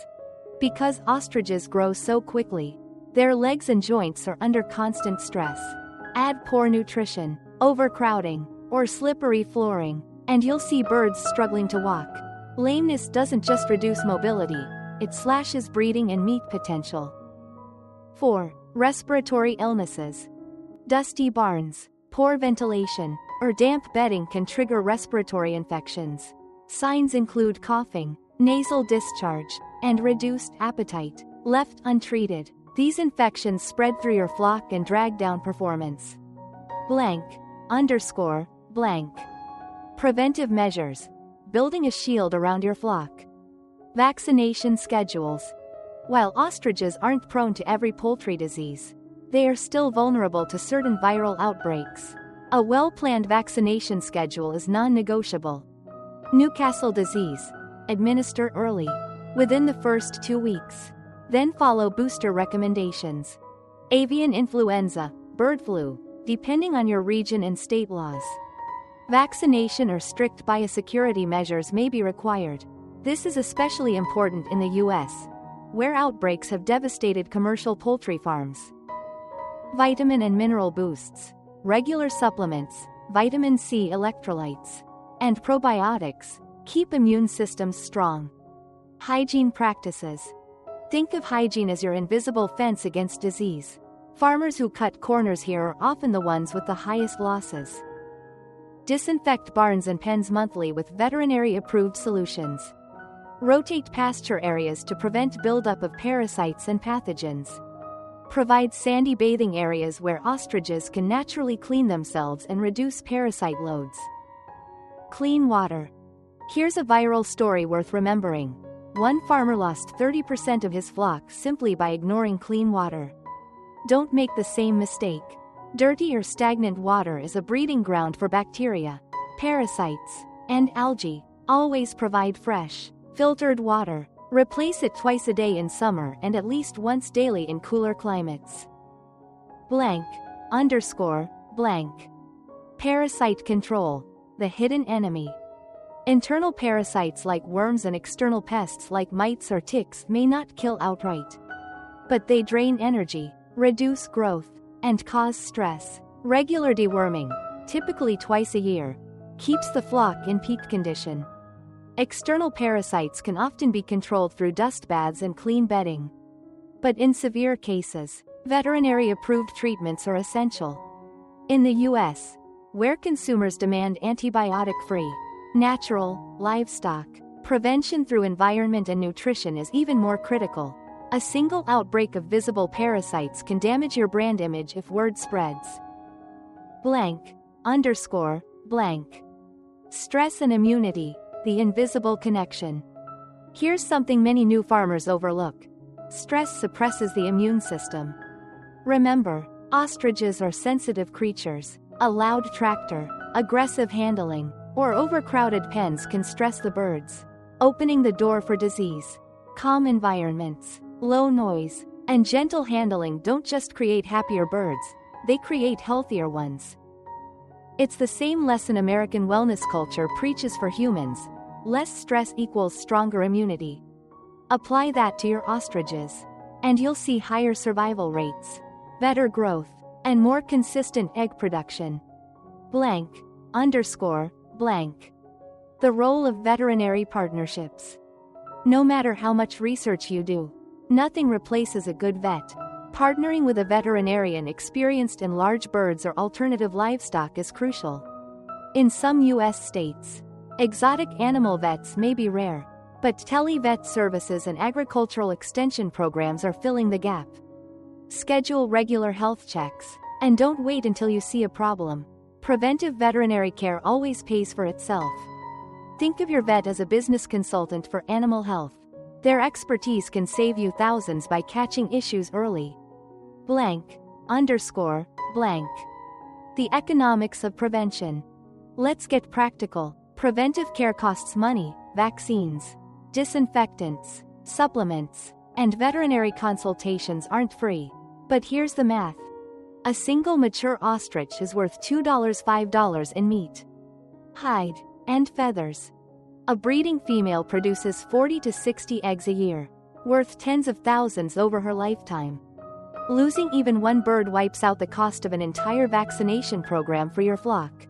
Because ostriches grow so quickly, their legs and joints are under constant stress. Add poor nutrition, overcrowding, or slippery flooring, and you'll see birds struggling to walk. Lameness doesn't just reduce mobility, it slashes breeding and meat potential. 4. Respiratory illnesses. Dusty barns, poor ventilation, or damp bedding can trigger respiratory infections. Signs include coughing, nasal discharge, and reduced appetite. Left untreated, these infections spread through your flock and drag down performance. Blank, underscore, blank. Preventive measures. Building a shield around your flock. Vaccination schedules. While ostriches aren't prone to every poultry disease, they are still vulnerable to certain viral outbreaks. A well-planned vaccination schedule is non-negotiable. Newcastle disease. Administer early, within the first 2 weeks. Then follow booster recommendations. Avian influenza, bird flu, depending on your region and state laws. Vaccination or strict biosecurity measures may be required. This is especially important in the U.S., where outbreaks have devastated commercial poultry farms. Vitamin and mineral boosts. Regular supplements, vitamin C electrolytes, and probiotics keep immune systems strong. Hygiene practices. Think of hygiene as your invisible fence against disease. Farmers who cut corners here are often the ones with the highest losses. Disinfect barns and pens monthly with veterinary-approved solutions. Rotate pasture areas to prevent buildup of parasites and pathogens. Provide sandy bathing areas where ostriches can naturally clean themselves and reduce parasite loads. Clean water. Here's a viral story worth remembering. One farmer lost 30% of his flock simply by ignoring clean water. Don't make the same mistake. Dirty or stagnant water is a breeding ground for bacteria, parasites, and algae. Always provide fresh, filtered water. Replace it twice a day in summer and at least once daily in cooler climates. Blank, underscore, blank. Parasite control. The hidden enemy. Internal parasites like worms and external pests like mites or ticks may not kill outright, but they drain energy, reduce growth, and cause stress. Regular deworming, typically twice a year, keeps the flock in peak condition. External parasites can often be controlled through dust baths and clean bedding. But in severe cases, veterinary-approved treatments are essential. In the U.S., where consumers demand antibiotic-free, natural, livestock, prevention through environment and nutrition is even more critical. A single outbreak of visible parasites can damage your brand image if word spreads. Blank, underscore, blank. Stress and immunity, the invisible connection. Here's something many new farmers overlook. Stress suppresses the immune system. Remember, ostriches are sensitive creatures. A loud tractor, aggressive handling, or overcrowded pens can stress the birds, opening the door for disease. Calm environments, low noise, and gentle handling don't just create happier birds, they create healthier ones. It's the same lesson American wellness culture preaches for humans. Less stress equals stronger immunity. Apply that to your ostriches, and you'll see higher survival rates, better growth, and more consistent egg production. Blank, underscore, blank. The role of veterinary partnerships. No matter how much research you do, nothing replaces a good vet. Partnering with a veterinarian experienced in large birds or alternative livestock is crucial. In some U.S. states, exotic animal vets may be rare, but tele-vet services and agricultural extension programs are filling the gap. Schedule regular health checks, and don't wait until you see a problem. Preventive veterinary care always pays for itself. Think of your vet as a business consultant for animal health. Their expertise can save you thousands by catching issues early. Blank, underscore, blank. The economics of prevention. Let's get practical. Preventive care costs money: vaccines, disinfectants, supplements, and veterinary consultations aren't free. But here's the math. A single mature ostrich is worth $5 in meat, hide, and feathers. A breeding female produces 40 to 60 eggs a year, worth tens of thousands over her lifetime. Losing even one bird wipes out the cost of an entire vaccination program for your flock.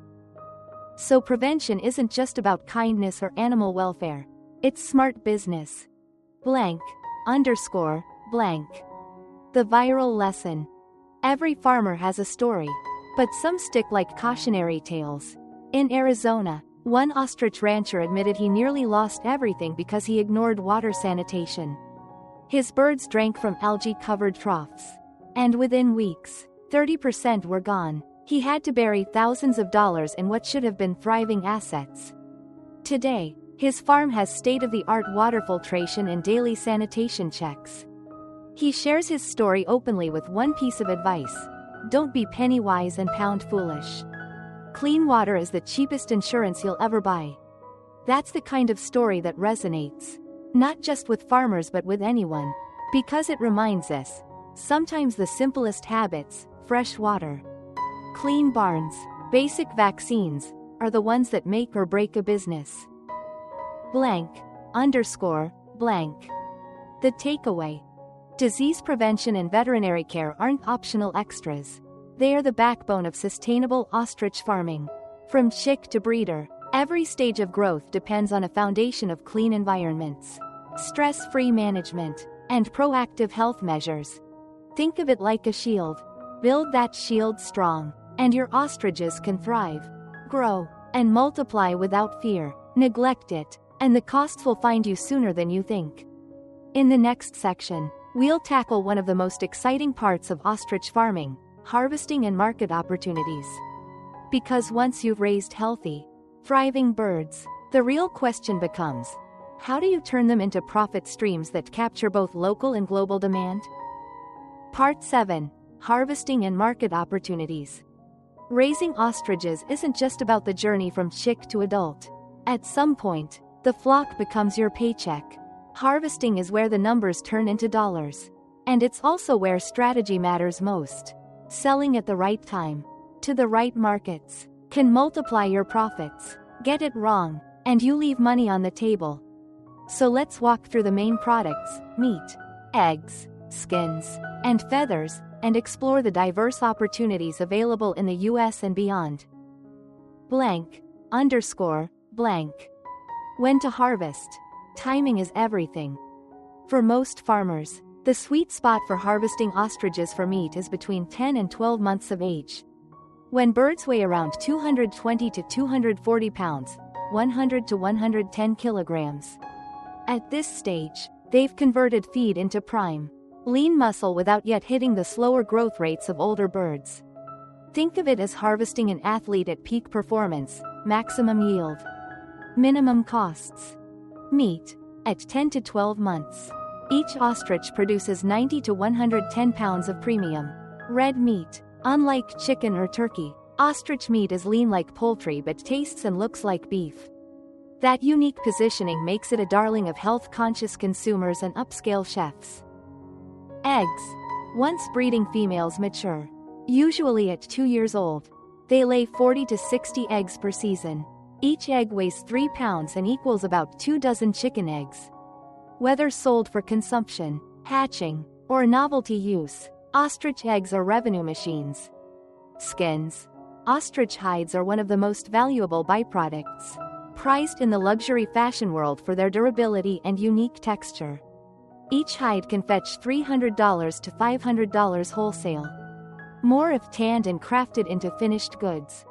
So prevention isn't just about kindness or animal welfare. It's smart business. Blank, underscore, blank. The viral lesson. Every farmer has a story, but some stick like cautionary tales. In Arizona, one ostrich rancher admitted he nearly lost everything because he ignored water sanitation. His birds drank from algae-covered troughs, and within weeks, 30% were gone. He had to bury thousands of dollars in what should have been thriving assets. Today, his farm has state-of-the-art water filtration and daily sanitation checks. He shares his story openly with one piece of advice: don't be penny-wise and pound-foolish. Clean water is the cheapest insurance you'll ever buy. That's the kind of story that resonates, not just with farmers but with anyone, because it reminds us, sometimes the simplest habits, fresh water, clean barns, basic vaccines, are the ones that make or break a business. Blank, underscore, blank. The takeaway. Disease prevention and veterinary care aren't optional extras. They are the backbone of sustainable ostrich farming. From chick to breeder, every stage of growth depends on a foundation of clean environments, stress-free management, and proactive health measures. Think of it like a shield. Build that shield strong, and your ostriches can thrive, grow, and multiply without fear. Neglect it, and the costs will find you sooner than you think. In the next section, we'll tackle one of the most exciting parts of ostrich farming: harvesting and market opportunities. Because once you've raised healthy, thriving birds, the real question becomes, how do you turn them into profit streams that capture both local and global demand? Part 7. Harvesting and market opportunities. Raising ostriches isn't just about the journey from chick to adult. At some point, the flock becomes your paycheck. Harvesting is where the numbers turn into dollars. And it's also where strategy matters most. Selling at the right time, to the right markets, can multiply your profits. Get it wrong, and you leave money on the table. So let's walk through the main products: meat, eggs, skins, and feathers, and explore the diverse opportunities available in the US and beyond. Blank, underscore, blank. When to harvest. Timing is everything. For most farmers, the sweet spot for harvesting ostriches for meat is between 10 and 12 months of age. When birds weigh around 220 to 240 pounds, 100 to 110 kilograms. At this stage, They've converted feed into prime, lean muscle without yet hitting the slower growth rates of older birds. Think of it as harvesting an athlete at peak performance, maximum yield. Minimum costs. Meat. At 10 to 12 months. Each ostrich produces 90 to 110 pounds of premium red meat. Unlike chicken or turkey, ostrich meat is lean like poultry but tastes and looks like beef. That unique positioning makes it a darling of health-conscious consumers and upscale chefs. Eggs. Once breeding females mature, usually at 2 years old, they lay 40 to 60 eggs per season. Each egg weighs 3 pounds and equals about 2 dozen chicken eggs. Whether sold for consumption, hatching, or novelty use, ostrich eggs are revenue machines. Skins. Ostrich hides are one of the most valuable byproducts, prized in the luxury fashion world for their durability and unique texture. Each hide can fetch $300 to $500 wholesale. More if tanned and crafted into finished goods.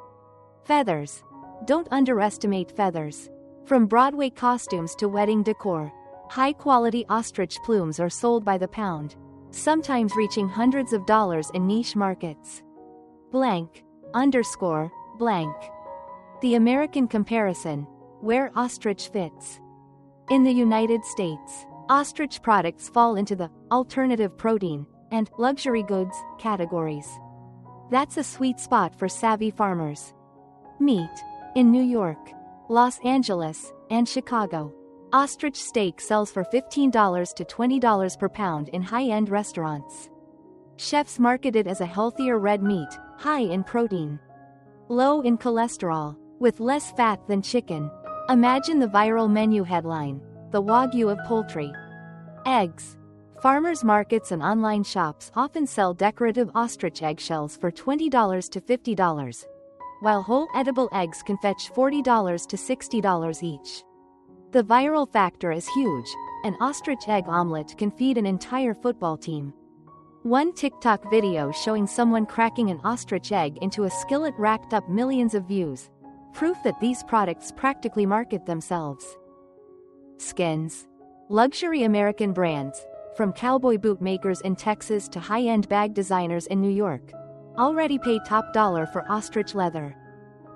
Feathers. Don't underestimate feathers. From Broadway costumes to wedding decor, high-quality ostrich plumes are sold by the pound, sometimes reaching hundreds of dollars in niche markets. _blank. The American comparison, where ostrich fits. In the United States, ostrich products fall into the alternative protein and luxury goods categories. That's a sweet spot for savvy farmers. Meat. In New York, Los Angeles, and Chicago, ostrich steak sells for $15 to $20 per pound in high-end restaurants. Chefs market it as a healthier red meat, high in protein, low in cholesterol, with less fat than chicken. Imagine the viral menu headline, "The Wagyu of Poultry." Eggs. Farmers markets and online shops often sell decorative ostrich eggshells for $20 to $50. While whole edible eggs can fetch $40 to $60 each. The viral factor is huge. An ostrich egg omelet can feed an entire football team. One TikTok video showing someone cracking an ostrich egg into a skillet racked up millions of views. Proof that these products practically market themselves. Skins. Luxury American brands, from cowboy boot makers in Texas to high-end bag designers in New York, already pay top dollar for ostrich leather.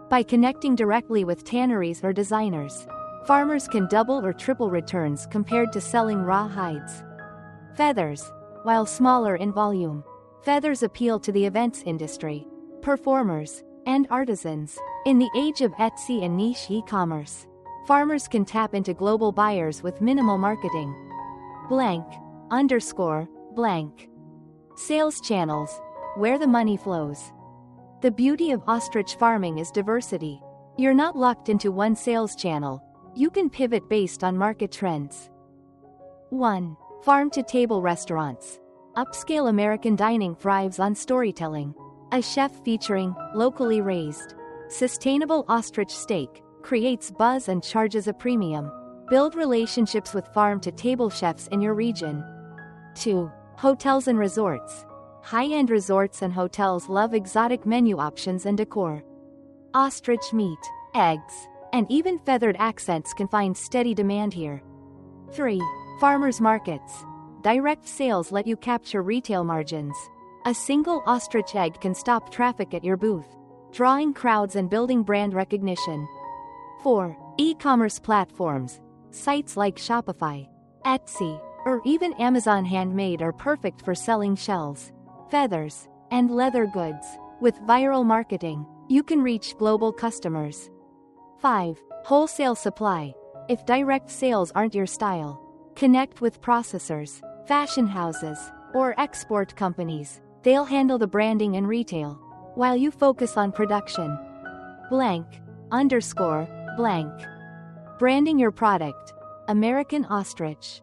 By connecting directly with tanneries or designers, farmers can double or triple returns compared to selling raw hides. Feathers. While smaller in volume, feathers appeal to the events industry, performers, and artisans. In the age of Etsy and niche e-commerce, farmers can tap into global buyers with minimal marketing. _blank. Sales channels. Where the money flows. The beauty of ostrich farming is diversity. You're not locked into one sales channel. You can pivot based on market trends. 1. Farm-to-table restaurants. Upscale American dining thrives on storytelling. A chef featuring locally raised, sustainable ostrich steak creates buzz and charges a premium. Build relationships with farm-to-table chefs in your region. 2. Hotels and resorts. High-end resorts and hotels love exotic menu options and decor. Ostrich meat, eggs, and even feathered accents can find steady demand here. 3. Farmers markets. Direct sales let you capture retail margins. A single ostrich egg can stop traffic at your booth, drawing crowds and building brand recognition. 4. E-commerce platforms. Sites like Shopify, Etsy, or even Amazon Handmade are perfect for selling shells, feathers, and leather goods. With viral marketing, you can reach global customers. 5. Wholesale supply. If direct sales aren't your style, connect with processors, fashion houses, or export companies. They'll handle the branding and retail, while you focus on production. _blank. Branding your product. American ostrich.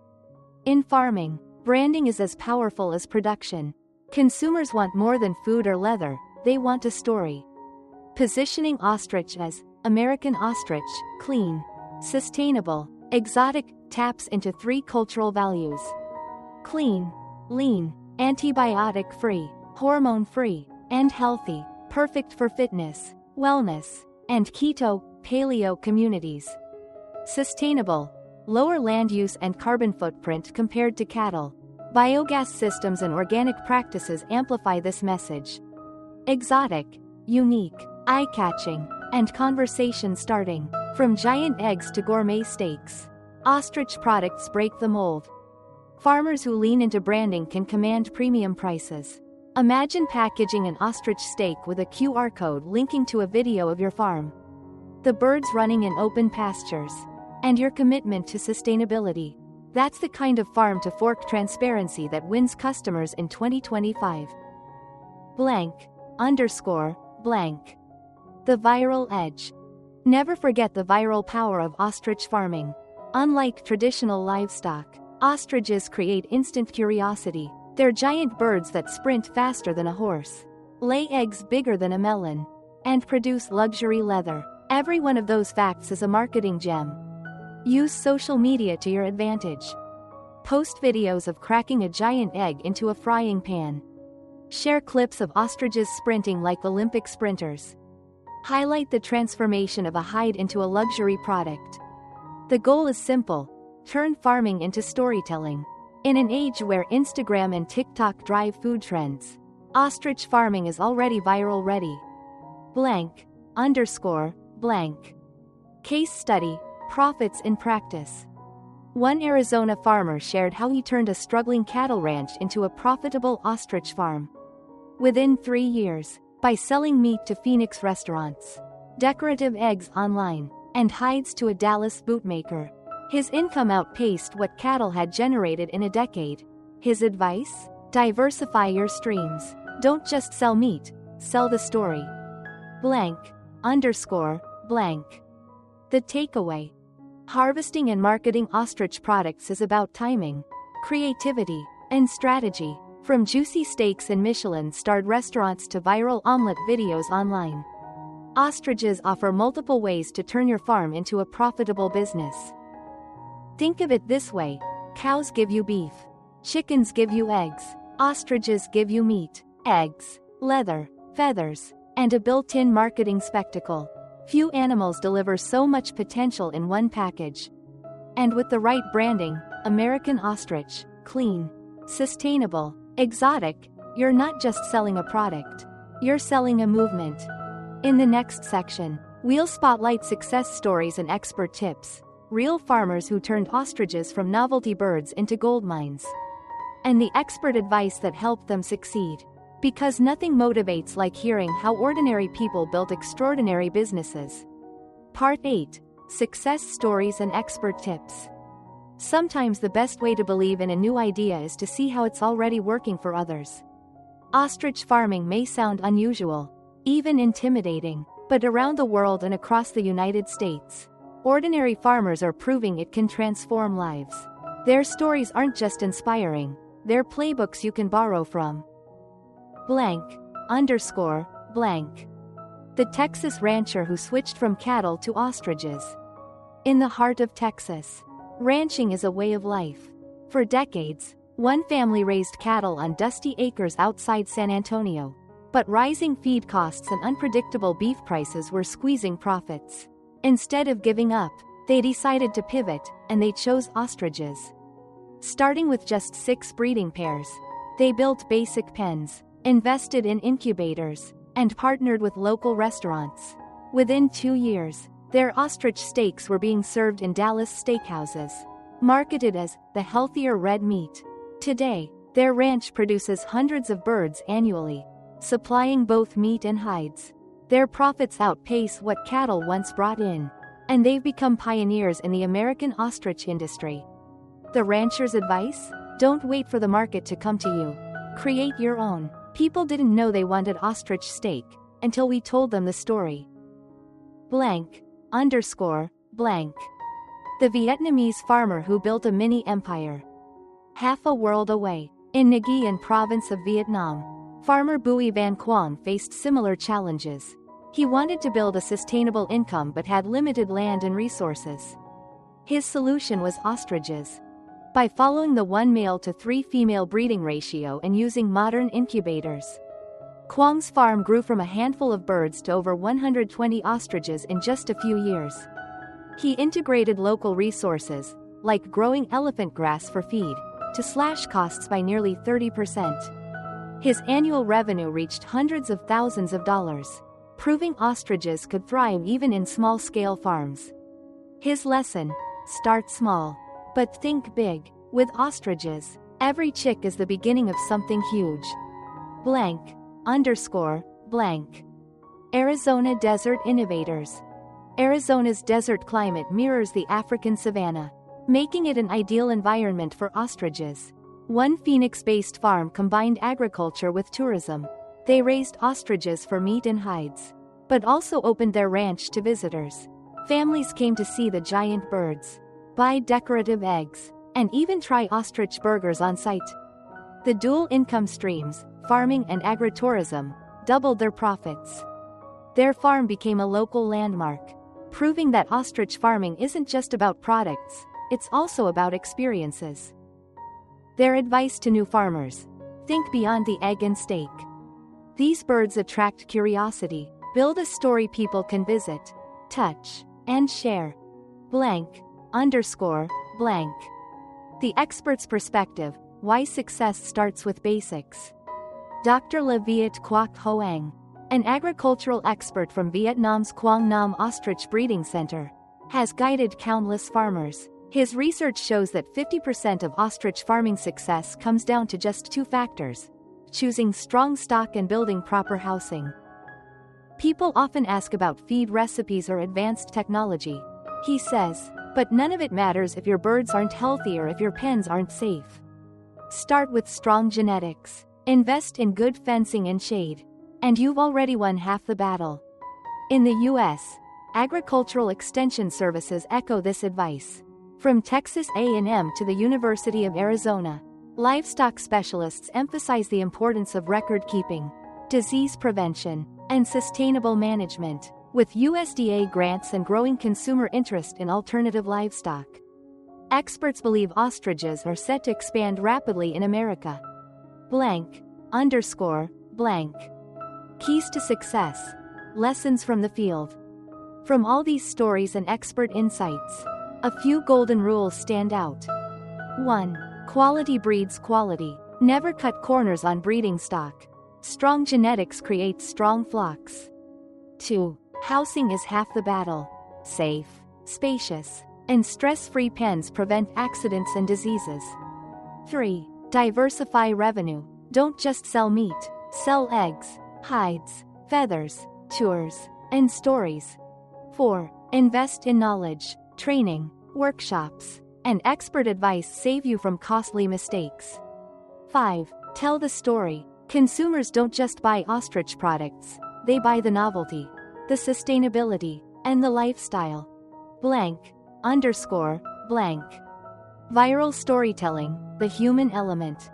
In farming, branding is as powerful as production. Consumers want more than food or leather, they want a story. Positioning ostrich as American ostrich, clean, sustainable, exotic, taps into 3 cultural values. Clean, lean, antibiotic-free, hormone-free, and healthy, perfect for fitness, wellness, and keto, paleo communities. Sustainable. lower land use and carbon footprint compared to cattle. Biogas systems and organic practices amplify this message. Exotic, unique, eye-catching, and conversation-starting. From giant eggs to gourmet steaks, ostrich products break the mold. Farmers who lean into branding can command premium prices. Imagine packaging an ostrich steak with a QR code linking to a video of your farm, the birds running in open pastures, and your commitment to sustainability. That's the kind of farm-to-fork transparency that wins customers in 2025. Blank, underscore, blank. The viral edge. Never forget the viral power of ostrich farming. Unlike traditional livestock, ostriches create instant curiosity. They're giant birds that sprint faster than a horse, lay eggs bigger than a melon, and produce luxury leather. Every one of those facts is a marketing gem. Use social media to your advantage. Post videos of cracking a giant egg into a frying pan. Share clips of ostriches sprinting like Olympic sprinters. Highlight the transformation of a hide into a luxury product. The goal is simple: turn farming into storytelling. In an age where Instagram and TikTok drive food trends, ostrich farming is already viral ready. Blank, underscore, blank. Case study, profits in practice. One Arizona farmer shared how he turned a struggling cattle ranch into a profitable ostrich farm. Within 3 years, by selling meat to Phoenix restaurants, decorative eggs online, and hides to a Dallas bootmaker, his income outpaced what cattle had generated in a decade. His advice? Diversify your streams. Don't just sell meat, sell the story. Blank, underscore, blank. The takeaway. Harvesting and marketing ostrich products is about timing, creativity, and strategy. From juicy steaks in Michelin-starred restaurants to viral omelet videos online, ostriches offer multiple ways to turn your farm into a profitable business. Think of it this way: cows give you beef, chickens give you eggs, ostriches give you meat, eggs, leather, feathers, and a built-in marketing spectacle. Few animals deliver so much potential in one package. And with the right branding, American ostrich, clean, sustainable, exotic, you're not just selling a product, you're selling a movement. In the next section, we'll spotlight success stories and expert tips. Real farmers who turned ostriches from novelty birds into gold mines. And the expert advice that helped them succeed. Because nothing motivates like hearing how ordinary people built extraordinary businesses. Part 8. Success Stories and Expert Tips. Sometimes the best way to believe in a new idea is to see how it's already working for others. Ostrich farming may sound unusual, even intimidating, but around the world and across the United States, ordinary farmers are proving it can transform lives. Their stories aren't just inspiring, they're playbooks you can borrow from. Blank, underscore, blank. The Texas rancher who switched from cattle to ostriches. In the heart of Texas, ranching is a way of life. For decades, one family raised cattle on dusty acres outside San Antonio. But rising feed costs and unpredictable beef prices were squeezing profits. Instead of giving up, they decided to pivot, and they chose ostriches. Starting with just 6 breeding pairs, they built basic pens, invested in incubators, and partnered with local restaurants. Within 2 years, their ostrich steaks were being served in Dallas steakhouses, marketed as the healthier red meat. Today, their ranch produces hundreds of birds annually, supplying both meat and hides. Their profits outpace what cattle once brought in, and they've become pioneers in the American ostrich industry. The rancher's advice? Don't wait for the market to come to you. Create your own. People didn't know they wanted ostrich steak until we told them the story. Blank, underscore, blank. The Vietnamese farmer who built a mini empire. Half a world away, in Nha Trang province of Vietnam, farmer Bui Van Quang faced similar challenges. He wanted to build a sustainable income but had limited land and resources. His solution was ostriches. By following the 1 male to 3 female breeding ratio and using modern incubators, Quang's farm grew from a handful of birds to over 120 ostriches in just a few years. He integrated local resources, like growing elephant grass for feed, to slash costs by nearly 30%. His annual revenue reached hundreds of thousands of dollars, proving ostriches could thrive even in small-scale farms. His lesson: start small, but think big. With ostriches, every chick is the beginning of something huge. Blank _ blank. Arizona Desert Innovators. Arizona's desert climate mirrors the African savanna, making it an ideal environment for ostriches. One Phoenix-based farm combined agriculture with tourism. They raised ostriches for meat and hides, but also opened their ranch to visitors. Families came to see the giant birds, buy decorative eggs, and even try ostrich burgers on site. The dual income streams, farming and agritourism, doubled their profits. Their farm became a local landmark, proving that ostrich farming isn't just about products, it's also about experiences. Their advice to new farmers: think beyond the egg and steak. These birds attract curiosity. Build a story people can visit, touch, and share. Blank _ blank. The expert's perspective: why success starts with basics. Dr. Le Viet Quoc Hoang, an agricultural expert from Vietnam's Quang Nam Ostrich Breeding Center, has guided countless farmers. His research shows that 50% of ostrich farming success comes down to just two factors: choosing strong stock and building proper housing. People often ask about feed recipes or advanced technology, he says, but none of it matters if your birds aren't healthy or if your pens aren't safe. Start with strong genetics, invest in good fencing and shade, and you've already won half the battle. In the U.S., agricultural extension services echo this advice. From Texas A&M to the University of Arizona, livestock specialists emphasize the importance of record-keeping, disease prevention, and sustainable management. With USDA grants and growing consumer interest in alternative livestock, experts believe ostriches are set to expand rapidly in America. Blank _ blank. Keys to success. Lessons from the field. From all these stories and expert insights, a few golden rules stand out. 1. Quality breeds quality. Never cut corners on breeding stock. Strong genetics create strong flocks. 2. Housing is half the battle. Safe, spacious, and stress-free pens prevent accidents and diseases. 3. Diversify revenue. Don't just sell meat, sell eggs, hides, feathers, tours, and stories. 4. Invest in knowledge, training, workshops, and expert advice save you from costly mistakes. 5. Tell the story. Consumers don't just buy ostrich products, they buy the novelty, the sustainability, and the lifestyle. Blank _ blank. Viral storytelling, the human element.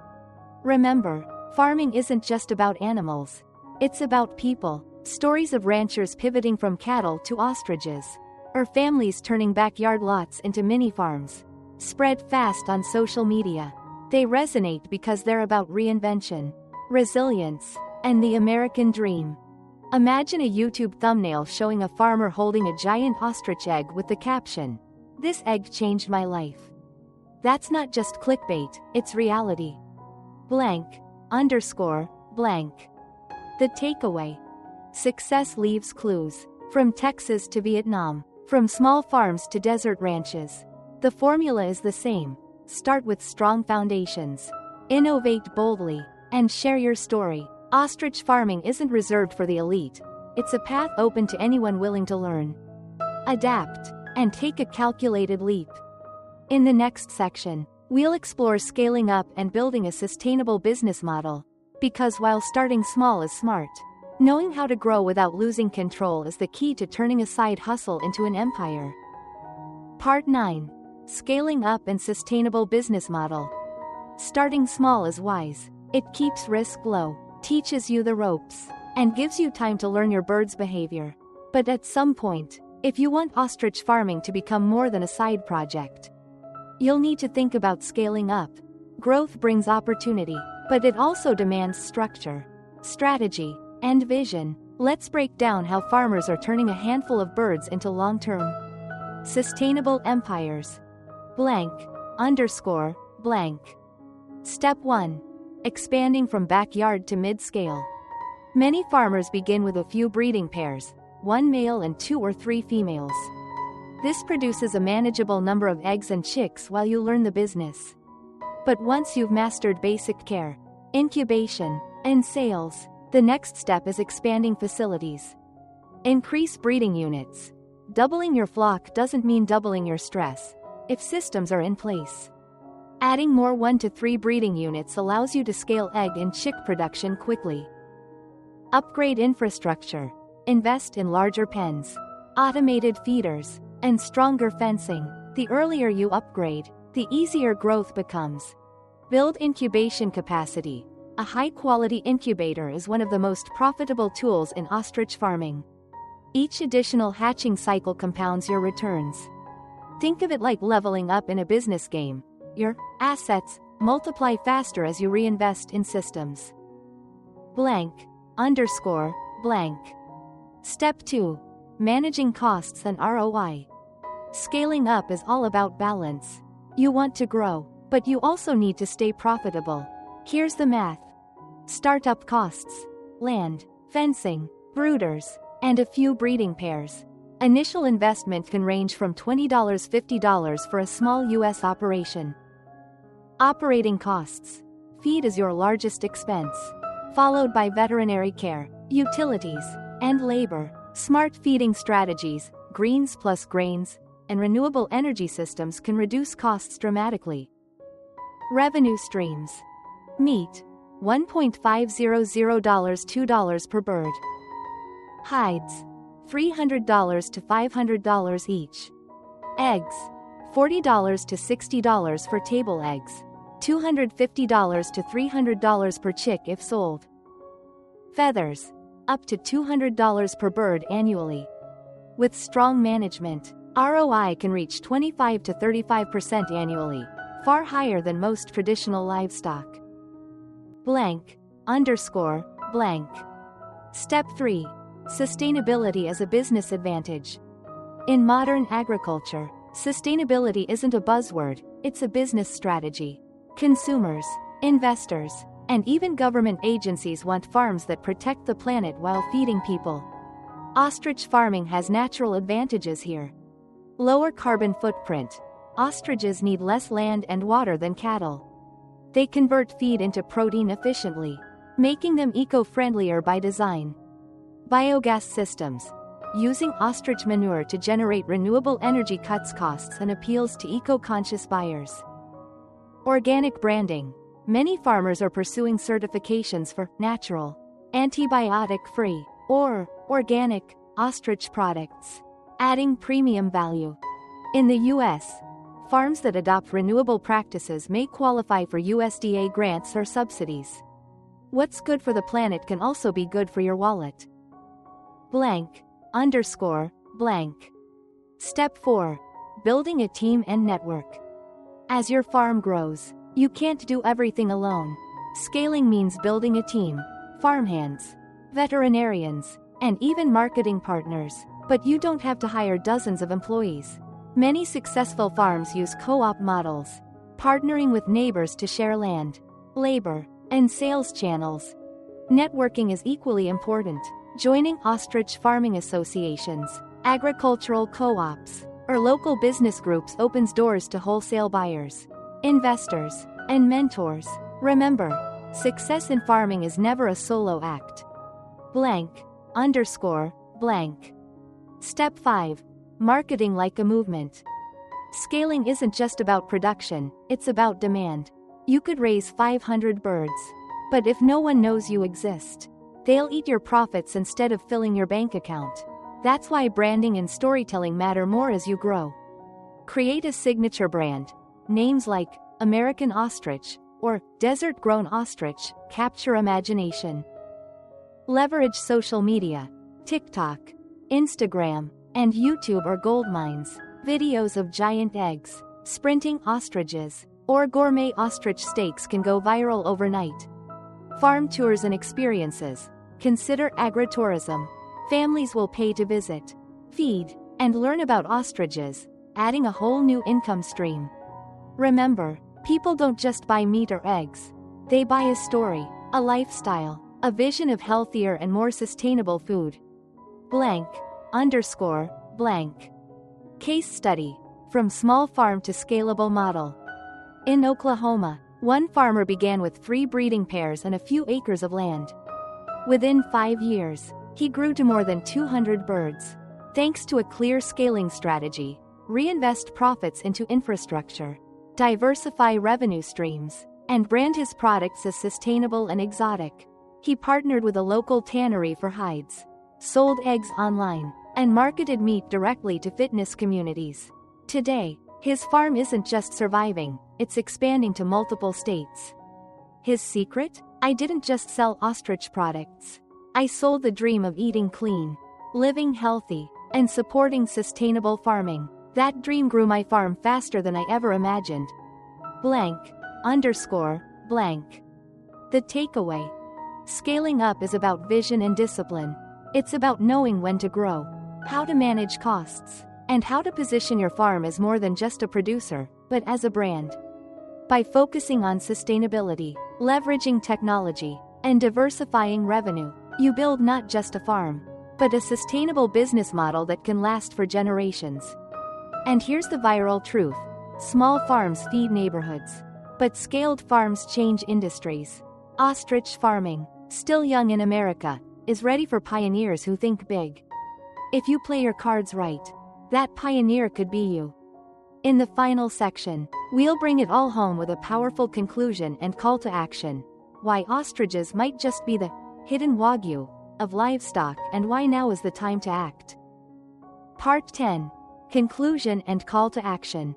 Remember, farming isn't just about animals. It's about people. Stories of ranchers pivoting from cattle to ostriches, or families turning backyard lots into mini farms, spread fast on social media. They resonate because they're about reinvention, resilience, and the American dream. Imagine a YouTube thumbnail showing a farmer holding a giant ostrich egg with the caption, "This egg changed my life." That's not just clickbait, it's reality. Blank _ blank. The takeaway. Success leaves clues. From Texas to Vietnam, from small farms to desert ranches, the formula is the same. Start with strong foundations, innovate boldly, and share your story. Ostrich farming isn't reserved for the elite. It's a path open to anyone willing to learn, adapt, and take a calculated leap. In the next section, we'll explore scaling up and building a sustainable business model. Because while starting small is smart, knowing how to grow without losing control is the key to turning a side hustle into an empire. Part 9. Scaling up and sustainable business model. Starting small is wise. It keeps risk low, teaches you the ropes, and gives you time to learn your bird's behavior. But at some point, if you want ostrich farming to become more than a side project, you'll need to think about scaling up. Growth brings opportunity, but it also demands structure, strategy, and vision. Let's break down how farmers are turning a handful of birds into long-term, sustainable empires. blank, underscore, blank. Step 1. Expanding from backyard to mid-scale. Many farmers begin with a few breeding pairs, 1 male and 2 or 3 females. This produces a manageable number of eggs and chicks while you learn the business. But once you've mastered basic care, incubation, and sales, the next step is expanding facilities. Increase breeding units. Doubling your flock doesn't mean doubling your stress, if systems are in place. Adding more 1 to 3 breeding units allows you to scale egg and chick production quickly. Upgrade infrastructure. Invest in larger pens, automated feeders, and stronger fencing. The earlier you upgrade, the easier growth becomes. Build incubation capacity. A high-quality incubator is one of the most profitable tools in ostrich farming. Each additional hatching cycle compounds your returns. Think of it like leveling up in a business game. Your assets multiply faster as you reinvest in systems. Blank, underscore, blank. Step 2. Managing costs and ROI. Scaling up is all about balance. You want to grow, but you also need to stay profitable. Here's the math. Startup costs, land, fencing, brooders, and a few breeding pairs. Initial investment can range from $20–50 for a small U.S. operation. Operating costs. Feed is your largest expense, followed by veterinary care, utilities, and labor. Smart feeding strategies, greens plus grains, and renewable energy systems can reduce costs dramatically. Revenue streams. Meat, $1.500 $2 per bird. Hides, $300 to $500 each. Eggs, $40 to $60 for table eggs, $250 to $300 per chick if sold. Feathers, up to $200 per bird annually. With strong management, ROI can reach 25 to 35% annually, far higher than most traditional livestock. Blank, underscore, blank. Step 3. Sustainability as a business advantage. In modern agriculture, sustainability isn't a buzzword, it's a business strategy. Consumers, investors, and even government agencies want farms that protect the planet while feeding people. Ostrich farming has natural advantages here. Lower carbon footprint. Ostriches need less land and water than cattle. They convert feed into protein efficiently, making them eco-friendlier by design. Biogas systems. Using ostrich manure to generate renewable energy cuts costs and appeals to eco-conscious buyers. Organic branding. Many farmers are pursuing certifications for natural, antibiotic-free, or organic ostrich products, adding premium value. In the U.S., farms that adopt renewable practices may qualify for USDA grants or subsidies. What's good for the planet can also be good for your wallet. Blank, underscore, blank. Step 4. Building a team and network. As your farm grows, you can't do everything alone. Scaling means building a team, farmhands, veterinarians, and even marketing partners, but you don't have to hire dozens of employees. Many successful farms use co-op models, partnering with neighbors to share land, labor, and sales channels. Networking is equally important. Joining ostrich farming associations, agricultural co-ops, or local business groups opens doors to wholesale buyers, investors, and mentors. Remember, success in farming is never a solo act. Blank, underscore, blank. Step 5. Marketing like a movement. Scaling isn't just about production, it's about demand. You could raise 500 birds, but if no one knows you exist, they'll eat your profits instead of filling your bank account. That's why branding and storytelling matter more as you grow. Create a signature brand. Names like American Ostrich or Desert-Grown Ostrich capture imagination. Leverage social media. TikTok, Instagram, and YouTube are gold mines. Videos of giant eggs, sprinting ostriches, or gourmet ostrich steaks can go viral overnight. Farm tours and experiences. Consider agritourism. Families will pay to visit, feed, and learn about ostriches, adding a whole new income stream. Remember, people don't just buy meat or eggs. They buy a story, a lifestyle, a vision of healthier and more sustainable food. Blank, underscore, blank. Case study. From small farm to scalable model. In Oklahoma, one farmer began with 3 breeding pairs and a few acres of land. Within 5 years, he grew to more than 200 birds. Thanks to a clear scaling strategy, reinvest profits into infrastructure, diversify revenue streams, and brand his products as sustainable and exotic. He partnered with a local tannery for hides, sold eggs online, and marketed meat directly to fitness communities. Today, his farm isn't just surviving, it's expanding to multiple states. His secret? I didn't just sell ostrich products. I sold the dream of eating clean, living healthy, and supporting sustainable farming. That dream grew my farm faster than I ever imagined. Blank, underscore, blank. The takeaway. Scaling up is about vision and discipline. It's about knowing when to grow, how to manage costs, and how to position your farm as more than just a producer, but as a brand. By focusing on sustainability, leveraging technology, and diversifying revenue, you build not just a farm, but a sustainable business model that can last for generations. And here's the viral truth. Small farms feed neighborhoods, but scaled farms change industries. Ostrich farming, still young in America, is ready for pioneers who think big. If you play your cards right, that pioneer could be you. In the final section, we'll bring it all home with a powerful conclusion and call to action. Why ostriches might just be the hidden Wagyu of livestock and why now is the time to act. Part 10. Conclusion and call to action.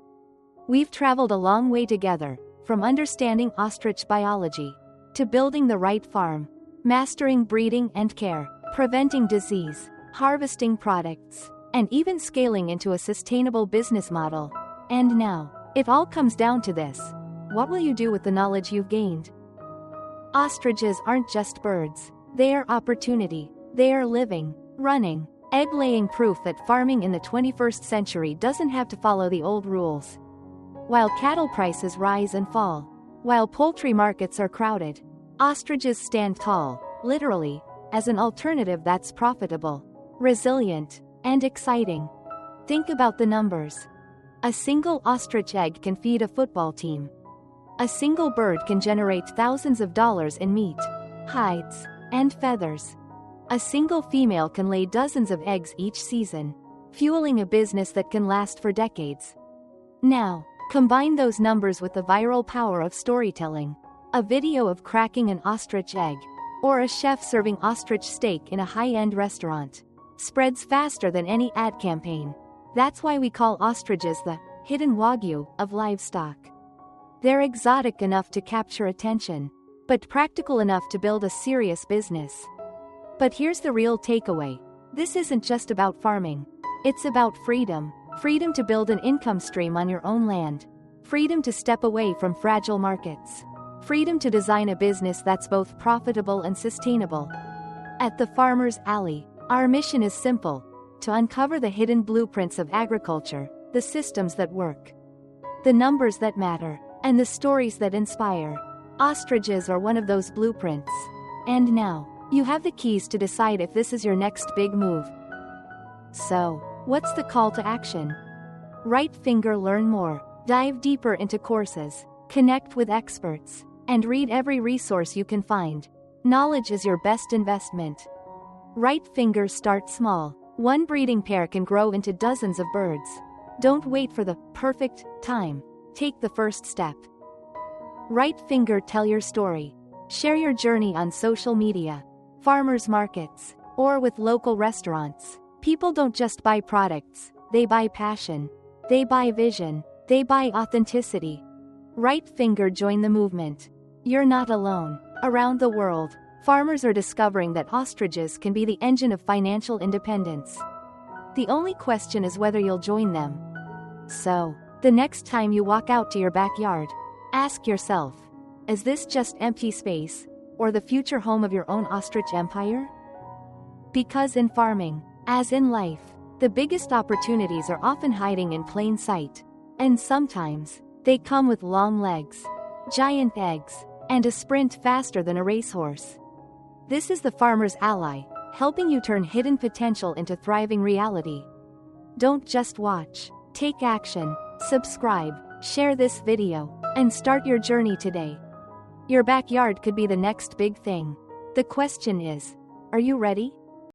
We've traveled a long way together, from understanding ostrich biology to building the right farm, mastering breeding and care, preventing disease, harvesting products, and even scaling into a sustainable business model. And now, it all comes down to this. What will you do with the knowledge you've gained? Ostriches aren't just birds. They are opportunity. They are living, running, egg-laying proof that farming in the 21st century doesn't have to follow the old rules. While cattle prices rise and fall, while poultry markets are crowded, ostriches stand tall, literally, as an alternative that's profitable, resilient, and exciting. Think about the numbers. A single ostrich egg can feed a football team. A single bird can generate thousands of dollars in meat, hides, and feathers. A single female can lay dozens of eggs each season, fueling a business that can last for decades. Now, combine those numbers with the viral power of storytelling. A video of cracking an ostrich egg, or a chef serving ostrich steak in a high-end restaurant, spreads faster than any ad campaign. That's why we call ostriches the hidden Wagyu of livestock. They're exotic enough to capture attention, but practical enough to build a serious business. But here's the real takeaway. This isn't just about farming. It's about freedom. Freedom to build an income stream on your own land. Freedom to step away from fragile markets. Freedom to design a business that's both profitable and sustainable. At the Farmer's Alley, our mission is simple: to uncover the hidden blueprints of agriculture, the systems that work, the numbers that matter, and the stories that inspire. Ostriches are one of those blueprints. And now, you have the keys to decide if this is your next big move. So, what's the call to action? Right finger learn more, dive deeper into courses, connect with experts, and read every resource you can find. Knowledge is your best investment. Right finger start small. One breeding pair can grow into dozens of birds. Don't wait for the perfect time. Take the first step. Right finger tell your story. Share your journey on social media, farmers markets, or with local restaurants. People don't just buy products, they buy passion. They buy vision. They buy authenticity. Right finger join the movement. You're not alone. Around the world, farmers are discovering that ostriches can be the engine of financial independence. The only question is whether you'll join them. So, the next time you walk out to your backyard, ask yourself, is this just empty space, or the future home of your own ostrich empire? Because in farming, as in life, the biggest opportunities are often hiding in plain sight. And sometimes, They come with long legs, giant eggs, and a sprint faster than a racehorse. This is the farmer's ally, helping you turn hidden potential into thriving reality. Don't just watch. Take action, subscribe, share this video, and start your journey today. Your backyard could be the next big thing. The question is, are you ready?